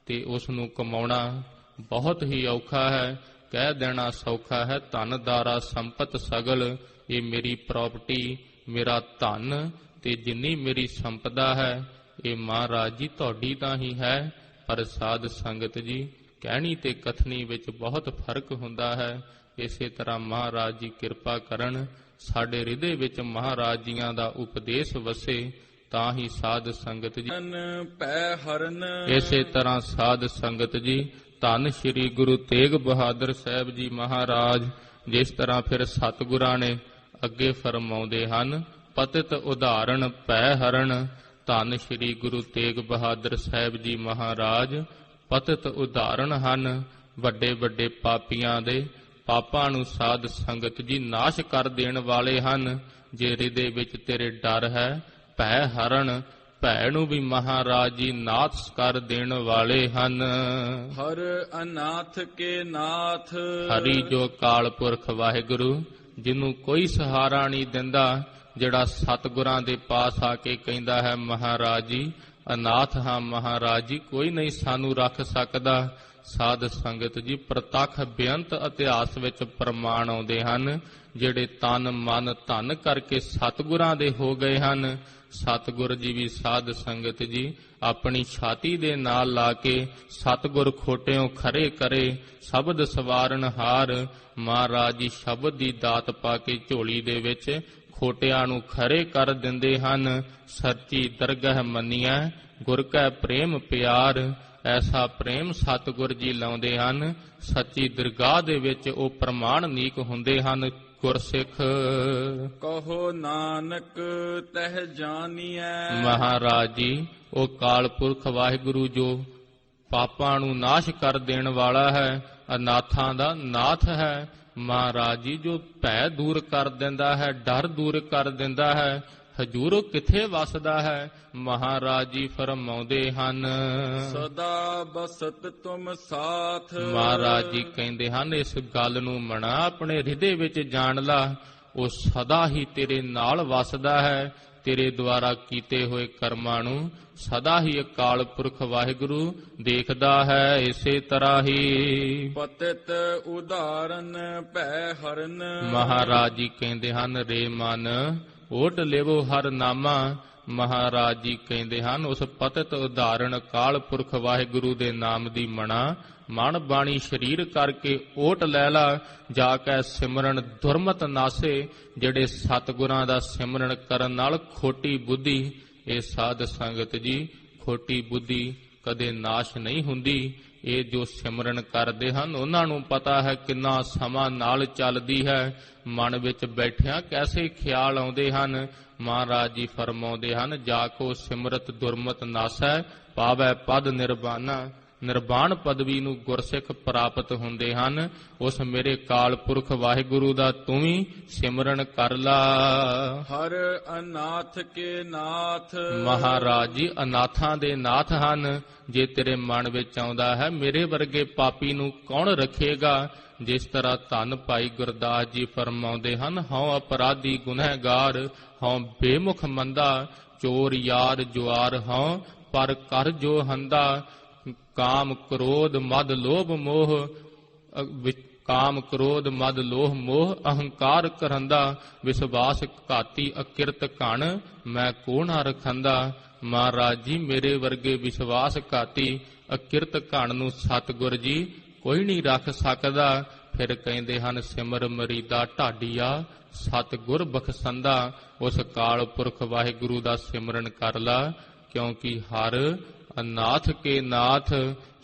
[SPEAKER 2] ਤੇ ਉਸ ਨੂੰ ਕਮਾਉਣਾ ਬਹੁਤ ਹੀ ਔਖਾ ਹੈ, ਕਹਿ ਦੇਣਾ ਸੌਖਾ ਹੈ। ਧਨ ਦਾਰਾ ਸੰਪਤ ਸਗਲ, ਇਹ ਮੇਰੀ ਪ੍ਰਾਪਰਟੀ, ਮੇਰਾ ਧਨ ਤੇ ਜਿੰਨੀ ਮੇਰੀ ਸੰਪਦਾ ਹੈ, ਇਹ ਮਹਾਰਾਜ ਜੀ ਤੁਹਾਡੀ ਤਾਂ ਹੀ ਹੈ। ਪਰ ਸਾਧ ਸੰਗਤ ਜੀ, ਕਹਿਣੀ ਤੇ ਕਥਨੀ ਵਿੱਚ ਬਹੁਤ ਫਰਕ ਹੁੰਦਾ ਹੈ। ਇਸੇ ਤਰ੍ਹਾਂ ਮਹਾਰਾਜ ਜੀ ਕਿਰਪਾ ਕਰਨ, ਸਾਡੇ ਹਿਰਦੇ ਵਿੱਚ ਮਹਾਰਾਜ ਜੀਆਂ ਦਾ ਉਪਦੇਸ਼ ਵਸੇ, ਤਾਂ ਹੀ ਸਾਧ ਸੰਗਤ ਜੀ
[SPEAKER 3] ਪੈ ਹਰਨ।
[SPEAKER 2] ਇਸੇ ਤਰ੍ਹਾਂ ਸਾਧ ਸੰਗਤ ਜੀ, ਧੰਨ ਸ਼੍ਰੀ ਗੁਰੂ ਤੇਗ ਬਹਾਦਰ ਸਾਹਿਬ ਜੀ ਮਹਾਰਾਜ ਜਿਸ ਤਰ੍ਹਾਂ ਫਿਰ ਸਤਿਗੁਰਾਂ ਨੇ ਅੱਗੇ ਫਰਮਾਉਂਦੇ ਹਨ, ਪਤਿਤ ਉਦਾਹਰਣ ਪੈ ਹਰਨ ਧੰਨ ਸ੍ਰੀ ਗੁਰੂ ਤੇਗ ਬਹਾਦਰ ਸਾਹਿਬ ਜੀ ਮਹਾਰਾਜ ਪਤਿਤ ਉਦਾਹਰਣ ਹਨ। ਵੱਡੇ ਵੱਡੇ ਪਾਪੀਆਂ ਦੇ ਪਾਪਾਂ ਨੂੰ ਸਾਧ ਸੰਗਤ ਜੀ ਨਾਸ਼ ਕਰ ਦੇਣ ਵਾਲੇ ਹਨ। ਜੇ ਹਿਰਦੇ ਵਿੱਚ ਤੇਰੇ ਡਰ ਹੈ ਭੈ ਹਰਨ, ਭੈ ਨੂੰ ਵੀ ਮਹਾਰਾਜ ਜੀ ਨਾਸ਼ ਕਰ ਦੇਣ ਵਾਲੇ ਹਨ।
[SPEAKER 3] ਹਰ ਅਨਾਥ ਕੇ ਨਾਥ,
[SPEAKER 2] ਹਰੀ ਜੋ ਕਾਲ ਪੁਰਖ ਵਾਹਿਗੁਰੂ, ਜਿਹਨੂੰ ਕੋਈ ਸਹਾਰਾ ਨਹੀਂ ਦਿੰਦਾ, ਜਿਹੜਾ ਸਤਿਗੁਰਾਂ ਦੇ ਪਾਸ ਆ ਕੇ ਕਹਿੰਦਾ ਹੈ ਮਹਾਰਾਜ ਜੀ ਅਨਾਥ ਹਾਂ ਮਹਾਰਾਜ ਜੀ, ਕੋਈ ਨਹੀਂ ਸਾਨੂੰ ਰੱਖ ਸਕਦਾ। ਸਾਧ ਸੰਗਤ ਜੀ ਪ੍ਰਤੱਖ ਬੇਅੰਤ ਇਤਿਹਾਸ ਵਿੱਚ ਪ੍ਰਮਾਣ ਆਉਂਦੇ ਹਨ, ਜਿਹੜੇ ਤਨ ਮਨ ਧਨ ਕਰਕੇ ਸਤਿਗੁਰਾਂ ਦੇ ਹੋ ਗਏ ਹਨ। ਸਤਿਗੁਰ ਜੀ ਵੀ ਸਾਧ ਸੰਗਤ ਜੀ ਆਪਣੀ ਛਾਤੀ ਦੇ ਨਾਲ ਲਾ ਕੇ ਸਤਿਗੁਰ ਖੋਟਿਓਂ ਖਰੇ ਕਰੇ, ਸ਼ਬਦ ਸਵਾਰਨ ਹਾਰ। ਮਹਾਰਾਜ ਜੀ ਸ਼ਬਦ ਦੀ ਦਾਤ ਪਾ ਕੇ ਝੋਲੀ ਦੇ ਵਿੱਚ ਖੋਟਿਆਂ ਨੂੰ ਖਰੇ ਕਰ ਦਿੰਦੇ ਹਨ। ਸੱਚੀ ਦਰਗਹ ਮੰਨੀਐ ਗੁਰ ਕੈ ਪ੍ਰੇਮ ਪਿਆਰ, ਐਸਾ ਪ੍ਰੇਮ ਸਤਿਗੁਰ ਜੀ ਲਾਉਂਦੇ ਹਨ। ਸੱਚੀ ਦਰਗਾਹ ਦੇ ਵਿੱਚ ਉਹ ਪ੍ਰਮਾਣਿਕ ਹੁੰਦੇ ਹਨ ਗੁਰਸਿੱਖ।
[SPEAKER 3] ਕਹੋ ਨਾਨਕ ਤਹਿ ਜਾਣੀਐ,
[SPEAKER 2] ਮਹਾਰਾਜ ਜੀ ਉਹ ਕਾਲ ਪੁਰਖ ਵਾਹਿਗੁਰੂ ਜੋ ਪਾਪਾਂ ਨੂੰ ਨਾਸ਼ ਕਰ ਦੇਣ ਵਾਲਾ ਹੈ, ਅਨਾਥਾਂ ਦਾ ਨਾਥ ਹੈ। ਮਹਾਰਾਜ ਜੀ ਜੋ ਭੈ ਦੂਰ ਕਰ ਦਿੰਦਾ ਹੈ, ਡਰ ਦੂਰ ਕਰ ਦਿੰਦਾ ਹੈ, ਹਜੂਰ ਕਿੱਥੇ ਵਸਦਾ ਹੈ। ਮਹਾਰਾਜ ਜੀ ਫਰਮਾਉਂਦੇ ਹਨ
[SPEAKER 3] ਸਦਾ ਬਸਤ ਤੁਮ ਸਾਥ।
[SPEAKER 2] ਮਹਾਰਾਜ ਜੀ ਕਹਿੰਦੇ ਹਨ ਇਸ ਗੱਲ ਨੂੰ ਮਨਾ ਆਪਣੇ ਹਿਰਦੇ ਵਿੱਚ ਜਾਣ ਲਾ, ਉਹ ਸਦਾ ਹੀ ਤੇਰੇ ਨਾਲ ਵਸਦਾ ਹੈ। ਤੇਰੇ ਦੁਆਰਾ ਕੀਤੇ ਹੋਏ ਕਰਮਾਂ ਨੂੰ ਸਦਾ ਹੀ ਅਕਾਲ ਪੁਰਖ ਵਾਹਿਗੁਰੂ ਦੇਖਦਾ ਹੈ। ਇਸੇ ਤਰ੍ਹਾਂ ਹੀ
[SPEAKER 3] ਪਤਿਤ ਉਦਾਹਰਨ ਭੈ ਹਰਨ।
[SPEAKER 2] ਮਹਾਰਾਜ ਜੀ ਕਹਿੰਦੇ ਹਨ ਰੇ ਮਨ ਓਟ ਲੇਵੋ ਹਰ ਨਾਮਾ। ਮਹਾਰਾਜ ਜੀ ਕਹਿੰਦੇ ਹਨ ਉਸ ਪਤਿਤ ਉਦਾਹਰਣ ਅਕਾਲ ਪੁਰਖ ਵਾਹਿਗੁਰੂ ਦੇ ਨਾਮ ਦੀ ਮਣਾ ਮਨ ਬਾਣੀ ਸਰੀਰ ਕਰਕੇ ਓਟ ਲੈ ਲਾ। ਜਾ ਕੇ ਸਿਮਰਨ ਦੁਰਮਤ ਨਾਸੇ, ਜਿਹੜੇ ਸਤਿਗੁਰਾਂ ਦਾ ਸਿਮਰਨ ਕਰਨ ਨਾਲ ਖੋਟੀ ਬੁੱਧੀ, ਇਹ ਸਾਧ ਸੰਗਤ ਜੀ ਖੋਟੀ ਬੁੱਧੀ ਕਦੇ ਨਾਸ਼ ਨਹੀਂ ਹੁੰਦੀ। ਇਹ ਜੋ ਸਿਮਰਨ ਕਰਦੇ ਹਨ ਉਹਨਾਂ ਨੂੰ ਪਤਾ ਹੈ ਕਿੰਨਾ ਸਮਾਂ ਨਾਲ ਚੱਲਦੀ ਹੈ। ਮਨ ਵਿੱਚ ਬੈਠਿਆਂ ਕੈਸੇ ਖਿਆਲ ਆਉਂਦੇ ਹਨ। ਮਹਾਰਾਜ ਜੀ ਫਰਮਾਉਂਦੇ ਹਨ ਜਾ ਕੋ ਸਿਮਰਤ ਦੁਰਮਤ ਨਾਸੈ, ਪਾਵੈ ਪਦ ਨਿਰਬਾਨਾ। ਨਿਰਬਾਨ ਪਦਵੀ ਨੂੰ ਗੁਰਸਿੱਖ ਪ੍ਰਾਪਤ ਹੁੰਦੇ ਹਨ। ਉਸ ਮੇਰੇ ਕਾਲ ਪੁਰਖ ਵਾਹਿਗੁਰੂ ਦਾ ਤੂੰ ਵੀ ਸਿਮਰਨ ਕਰ ਲਾ।
[SPEAKER 3] ਹਰ ਅਨਾਥ ਕੇ ਨਾਥ।
[SPEAKER 2] ਮਹਾਰਾਜ ਜੀ ਅਨਾਥਾਂ ਦੇ ਨਾਥ ਹਨ। ਜੇ ਤੇਰੇ ਮਨ ਵਿੱਚ ਆਉਂਦਾ ਹੈ ਮੇਰੇ ਵਰਗੇ ਪਾਪੀ ਨੂੰ ਕੌਣ ਰੱਖੇਗਾ। ਜਿਸ ਤਰ੍ਹਾਂ ਧੰਨ ਭਾਈ ਗੁਰਦਾਸ ਜੀ ਫਰਮਾਉਂਦੇ ਹਨ ਹਉ ਅਪਰਾਧੀ ਗੁਨਹਗਾਰ, ਹਉ ਬੇਮੁਖ ਮੰਦਾ, ਚੋਰ ਯਾਰ ਜੁਆਰ ਹਉ, ਪਰ ਕਰ ਜੋ ਹੰਦਾ। ਕਾਮ ਕ੍ਰੋਧ ਮਦ ਲੋਭ ਮੋਹ, ਕਾਮ ਕ੍ਰੋਧ ਮਦ ਲੋਹ ਮੋਹ, ਅਹੰਕਾਰ ਕਰੰਦਾ, ਵਿਸ਼ਵਾਸ ਘਾਤੀ ਅਕਿਰਤ ਘਣ, ਮੈਂ ਕੋ ਨਾ ਰਖੰਦਾ। ਮਹਾਰਾਜ ਜੀ ਮੇਰੇ ਵਰਗੇ ਵਿਸ਼ਵਾਸ ਘਾਤੀ ਅਕਿਰਤ ਘਣ ਨੂੰ ਸਤਿਗੁਰ ਜੀ ਕੋਈ ਨਹੀਂ ਰੱਖ ਸਕਦਾ। ਫਿਰ ਕਹਿੰਦੇ ਹਨ ਸਿਮਰ ਮਰੀਦਾ ਢਾਡੀਆ, ਸਤਿਗੁਰ ਬਖਸ਼ੰਦਾ। ਉਸ ਕਾਲ ਪੁਰਖ ਵਾਹਿਗੁਰੂ ਦਾ ਸਿਮਰਨ ਕਰ ਲਾ, ਕਿਉਂਕਿ ਹਰ ਅਨਾਥ ਕੇ ਨਾਥ।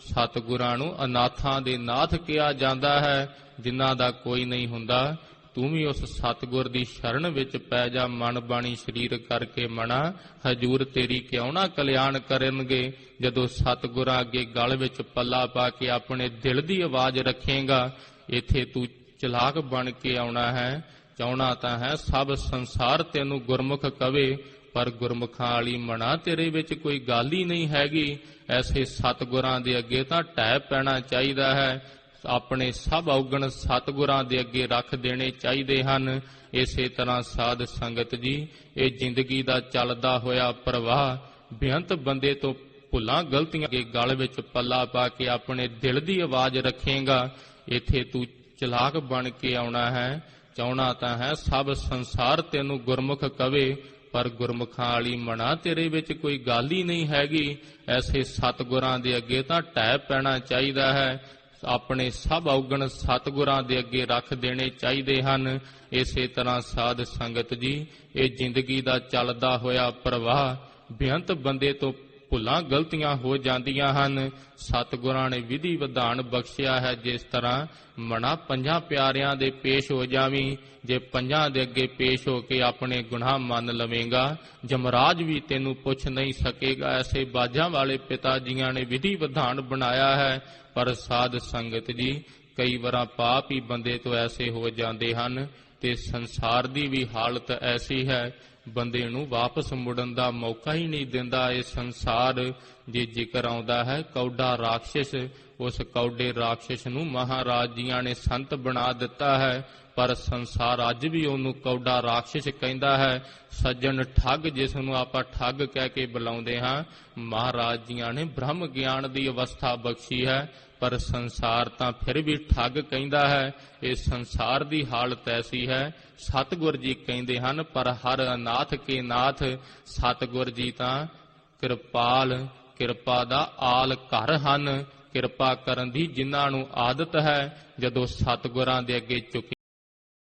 [SPEAKER 2] ਸਤਿਗੁਰਾਂ ਨੂੰ ਅਨਾਥਾਂ ਦੇ ਨਾਥ ਕਿਹਾ ਜਾਂਦਾ ਹੈ, ਜਿਨ੍ਹਾਂ ਦਾ ਕੋਈ ਨਹੀਂ ਹੁੰਦਾ। ਤੂੰ ਵੀ ਉਸ ਸਤਿਗੁਰ ਦੀ ਸ਼ਰਨ ਵਿੱਚ ਪੈ ਜਾ। ਮਨ ਬਾਣੀ ਸਰੀਰ ਕਰਕੇ ਮਨਾ, ਹਜੂਰ ਤੇਰੀ ਕਿਉਂ ਨਾ ਕਲਿਆਣ ਕਰਨਗੇ। ਜਦੋਂ ਸਤਿਗੁਰਾਂ ਅੱਗੇ ਗਲ ਵਿੱਚ ਪੱਲਾ ਪਾ ਕੇ ਆਪਣੇ ਦਿਲ ਦੀ ਆਵਾਜ਼ ਰੱਖੇਗਾ, ਇੱਥੇ ਤੂੰ ਚਲਾਕ ਬਣ ਕੇ ਆਉਣਾ ਹੈ। ਚਾਹੁਣਾ ਤਾਂ ਹੈ ਸਭ ਸੰਸਾਰ ਤੈਨੂੰ ਗੁਰਮੁਖ ਕਵੇ, ਪਰ ਗੁਰਮੁਖਾਂ ਵਾਲੀ ਮਣਾ ਤੇਰੇ ਵਿੱਚ ਕੋਈ ਗੱਲ ਹੀ ਨਹੀਂ ਹੈਗੀ। ਐਸੇ ਸਤਿਗੁਰਾਂ ਦੇ ਅੱਗੇ ਤਾਂ ਢਹਿ ਪੈਣਾ ਚਾਹੀਦਾ ਹੈ। ਆਪਣੇ ਸਭ ਔਗਣ ਸਤਿਗੁਰਾਂ ਦੇ ਅੱਗੇ ਰੱਖ ਦੇਣੇ ਚਾਹੀਦੇ ਹਨ। ਇਸੇ ਤਰ੍ਹਾਂ ਸਾਧ ਸੰਗਤ ਜੀ ਇਹ ਜ਼ਿੰਦਗੀ ਦਾ ਚੱਲਦਾ ਹੋਇਆ ਪ੍ਰਵਾਹ, ਬੇਅੰਤ ਬੰਦੇ ਤੋਂ ਭੁੱਲਾਂ ਗਲਤੀਆਂ ਅੱਗੇ ਗਲ ਵਿੱਚ ਪੱਲਾ ਪਾ ਕੇ ਆਪਣੇ ਦਿਲ ਦੀ ਆਵਾਜ਼ ਰੱਖੇਗਾ। ਇੱਥੇ ਤੂੰ ਚਲਾਕ ਬਣ ਕੇ ਆਉਣਾ ਹੈ। ਚਾਹੁਣਾ ਤਾਂ ਹੈ ਸਭ ਸੰਸਾਰ ਤੈਨੂੰ ਗੁਰਮੁਖ ਕਵੇ, ਪਰ ਗੁਰਮੁਖਾਂ ਵਾਲੀ ਮਣਾ ਤੇਰੇ ਵਿੱਚ ਕੋਈ ਗੱਲ ਹੀ ਨਹੀਂ ਹੈਗੀ। ਐਸੇ ਸਤਿਗੁਰਾਂ ਦੇ ਅੱਗੇ ਤਾਂ ਢਹਿ ਪੈਣਾ ਚਾਹੀਦਾ ਹੈ। ਆਪਣੇ ਸਭ ਔਗਣ ਸਤਿਗੁਰਾਂ ਦੇ ਅੱਗੇ ਰੱਖ ਦੇਣੇ ਚਾਹੀਦੇ ਹਨ। ਇਸੇ ਤਰ੍ਹਾਂ ਸਾਧ ਸੰਗਤ ਜੀ ਇਹ ਜ਼ਿੰਦਗੀ ਦਾ ਚੱਲਦਾ ਹੋਇਆ ਪ੍ਰਵਾਹ, ਬੇਅੰਤ ਬੰਦੇ ਤੋਂ ਭੁੱਲਾਂ ਗਲਤੀਆਂ ਹੋ ਜਾਂਦੀਆਂ ਹਨ। ਸਤਿਗੁਰਾਂ ਨੇ ਵਿਧੀ ਵਿਧਾਨ ਬਖਸ਼ਿਆ ਹੈ, ਜਿਸ ਤਰ੍ਹਾਂ ਮਨਾ ਪੰਜਾਂ ਪਿਆਰਿਆਂ ਦੇ ਪੇਸ਼ ਹੋ ਜਾਵੀਂ। ਜੇ ਪੰਜਾਂ ਦੇ ਅੱਗੇ ਪੇਸ਼ ਹੋ ਕੇ ਆਪਣੇ ਗੁਨਾਹ ਮੰਨ ਲਵੇਂਗਾ, ਜਮਰਾਜ ਵੀ ਤੈਨੂੰ ਪੁੱਛ ਨਹੀਂ ਸਕੇਗਾ। ਐਸੇ ਬਾਝਾਂ ਵਾਲੇ ਪਿਤਾ ਜੀਆਂ ਨੇ ਵਿਧੀ ਵਿਧਾਨ ਬਣਾਇਆ ਹੈ। ਪਰ ਸਾਧ ਸੰਗਤ ਜੀ, ਕਈ ਵਾਰ ਪਾਪ ਹੀ ਬੰਦੇ ਤੋਂ ਐਸੇ ਹੋ ਜਾਂਦੇ ਹਨ ਤੇ ਸੰਸਾਰ ਦੀ ਵੀ ਹਾਲਤ ਐਸੀ ਹੈ, ਬੰਦੇ ਨੂੰ ਵਾਪਸ ਮੁੜਨ ਦਾ ਮੌਕਾ ਹੀ ਨਹੀਂ ਦਿੰਦਾ। ਇਹ ਸੰਸਾਰ ਜੇ ਜ਼ਿਕਰ ਆਉਂਦਾ ਹੈ ਕੌਡਾ ਰਾਖਸ਼, ਉਸ ਕੌਡੇ ਰਾਖਸ਼ ਨੂੰ ਮਹਾਰਾਜ ਜੀਆਂ ਨੇ ਸੰਤ ਬਣਾ ਦਿੱਤਾ ਹੈ, ਪਰ ਸੰਸਾਰ ਅੱਜ ਵੀ ਉਹਨੂੰ ਕੌਡਾ ਰਾਖਸ਼ ਕਹਿੰਦਾ ਹੈ। ਸੱਜਣ ਠੱਗ, ਜਿਸ ਨੂੰ ਆਪਾਂ ਠੱਗ ਕਹਿ ਕੇ ਬੁਲਾਉਂਦੇ ਹਾਂ, ਮਹਾਰਾਜ ਜੀਆਂ ਨੇ ਬ੍ਰਹਮ ਗਿਆਨ ਦੀ ਅਵਸਥਾ ਬਖਸ਼ੀ ਹੈ, ਪਰ ਸੰਸਾਰ ਤਾਂ ਫਿਰ ਵੀ ਠੱਗ ਕਹਿੰਦਾ ਹੈ। ਇਹ ਸੰਸਾਰ ਦੀ ਹਾਲਤ ਐਸੀ ਹੈ। ਸਤਿਗੁਰ ਜੀ ਕਹਿੰਦੇ ਹਨ, ਪਰ ਹਰ ਅਨਾਥ ਕੇ ਨਾਥ। ਸਤਿਗੁਰ ਜੀ ਤਾਂ ਕਿਰਪਾਲ, ਕਿਰਪਾ ਦਾ ਆਲ ਘਰ ਹਨ। ਕਿਰਪਾ ਕਰਨ ਦੀ ਜਿਨ੍ਹਾਂ ਨੂੰ ਆਦਤ ਹੈ, ਜਦੋਂ ਸਤਿਗੁਰਾਂ ਦੇ ਅੱਗੇ ਝੁਕੇ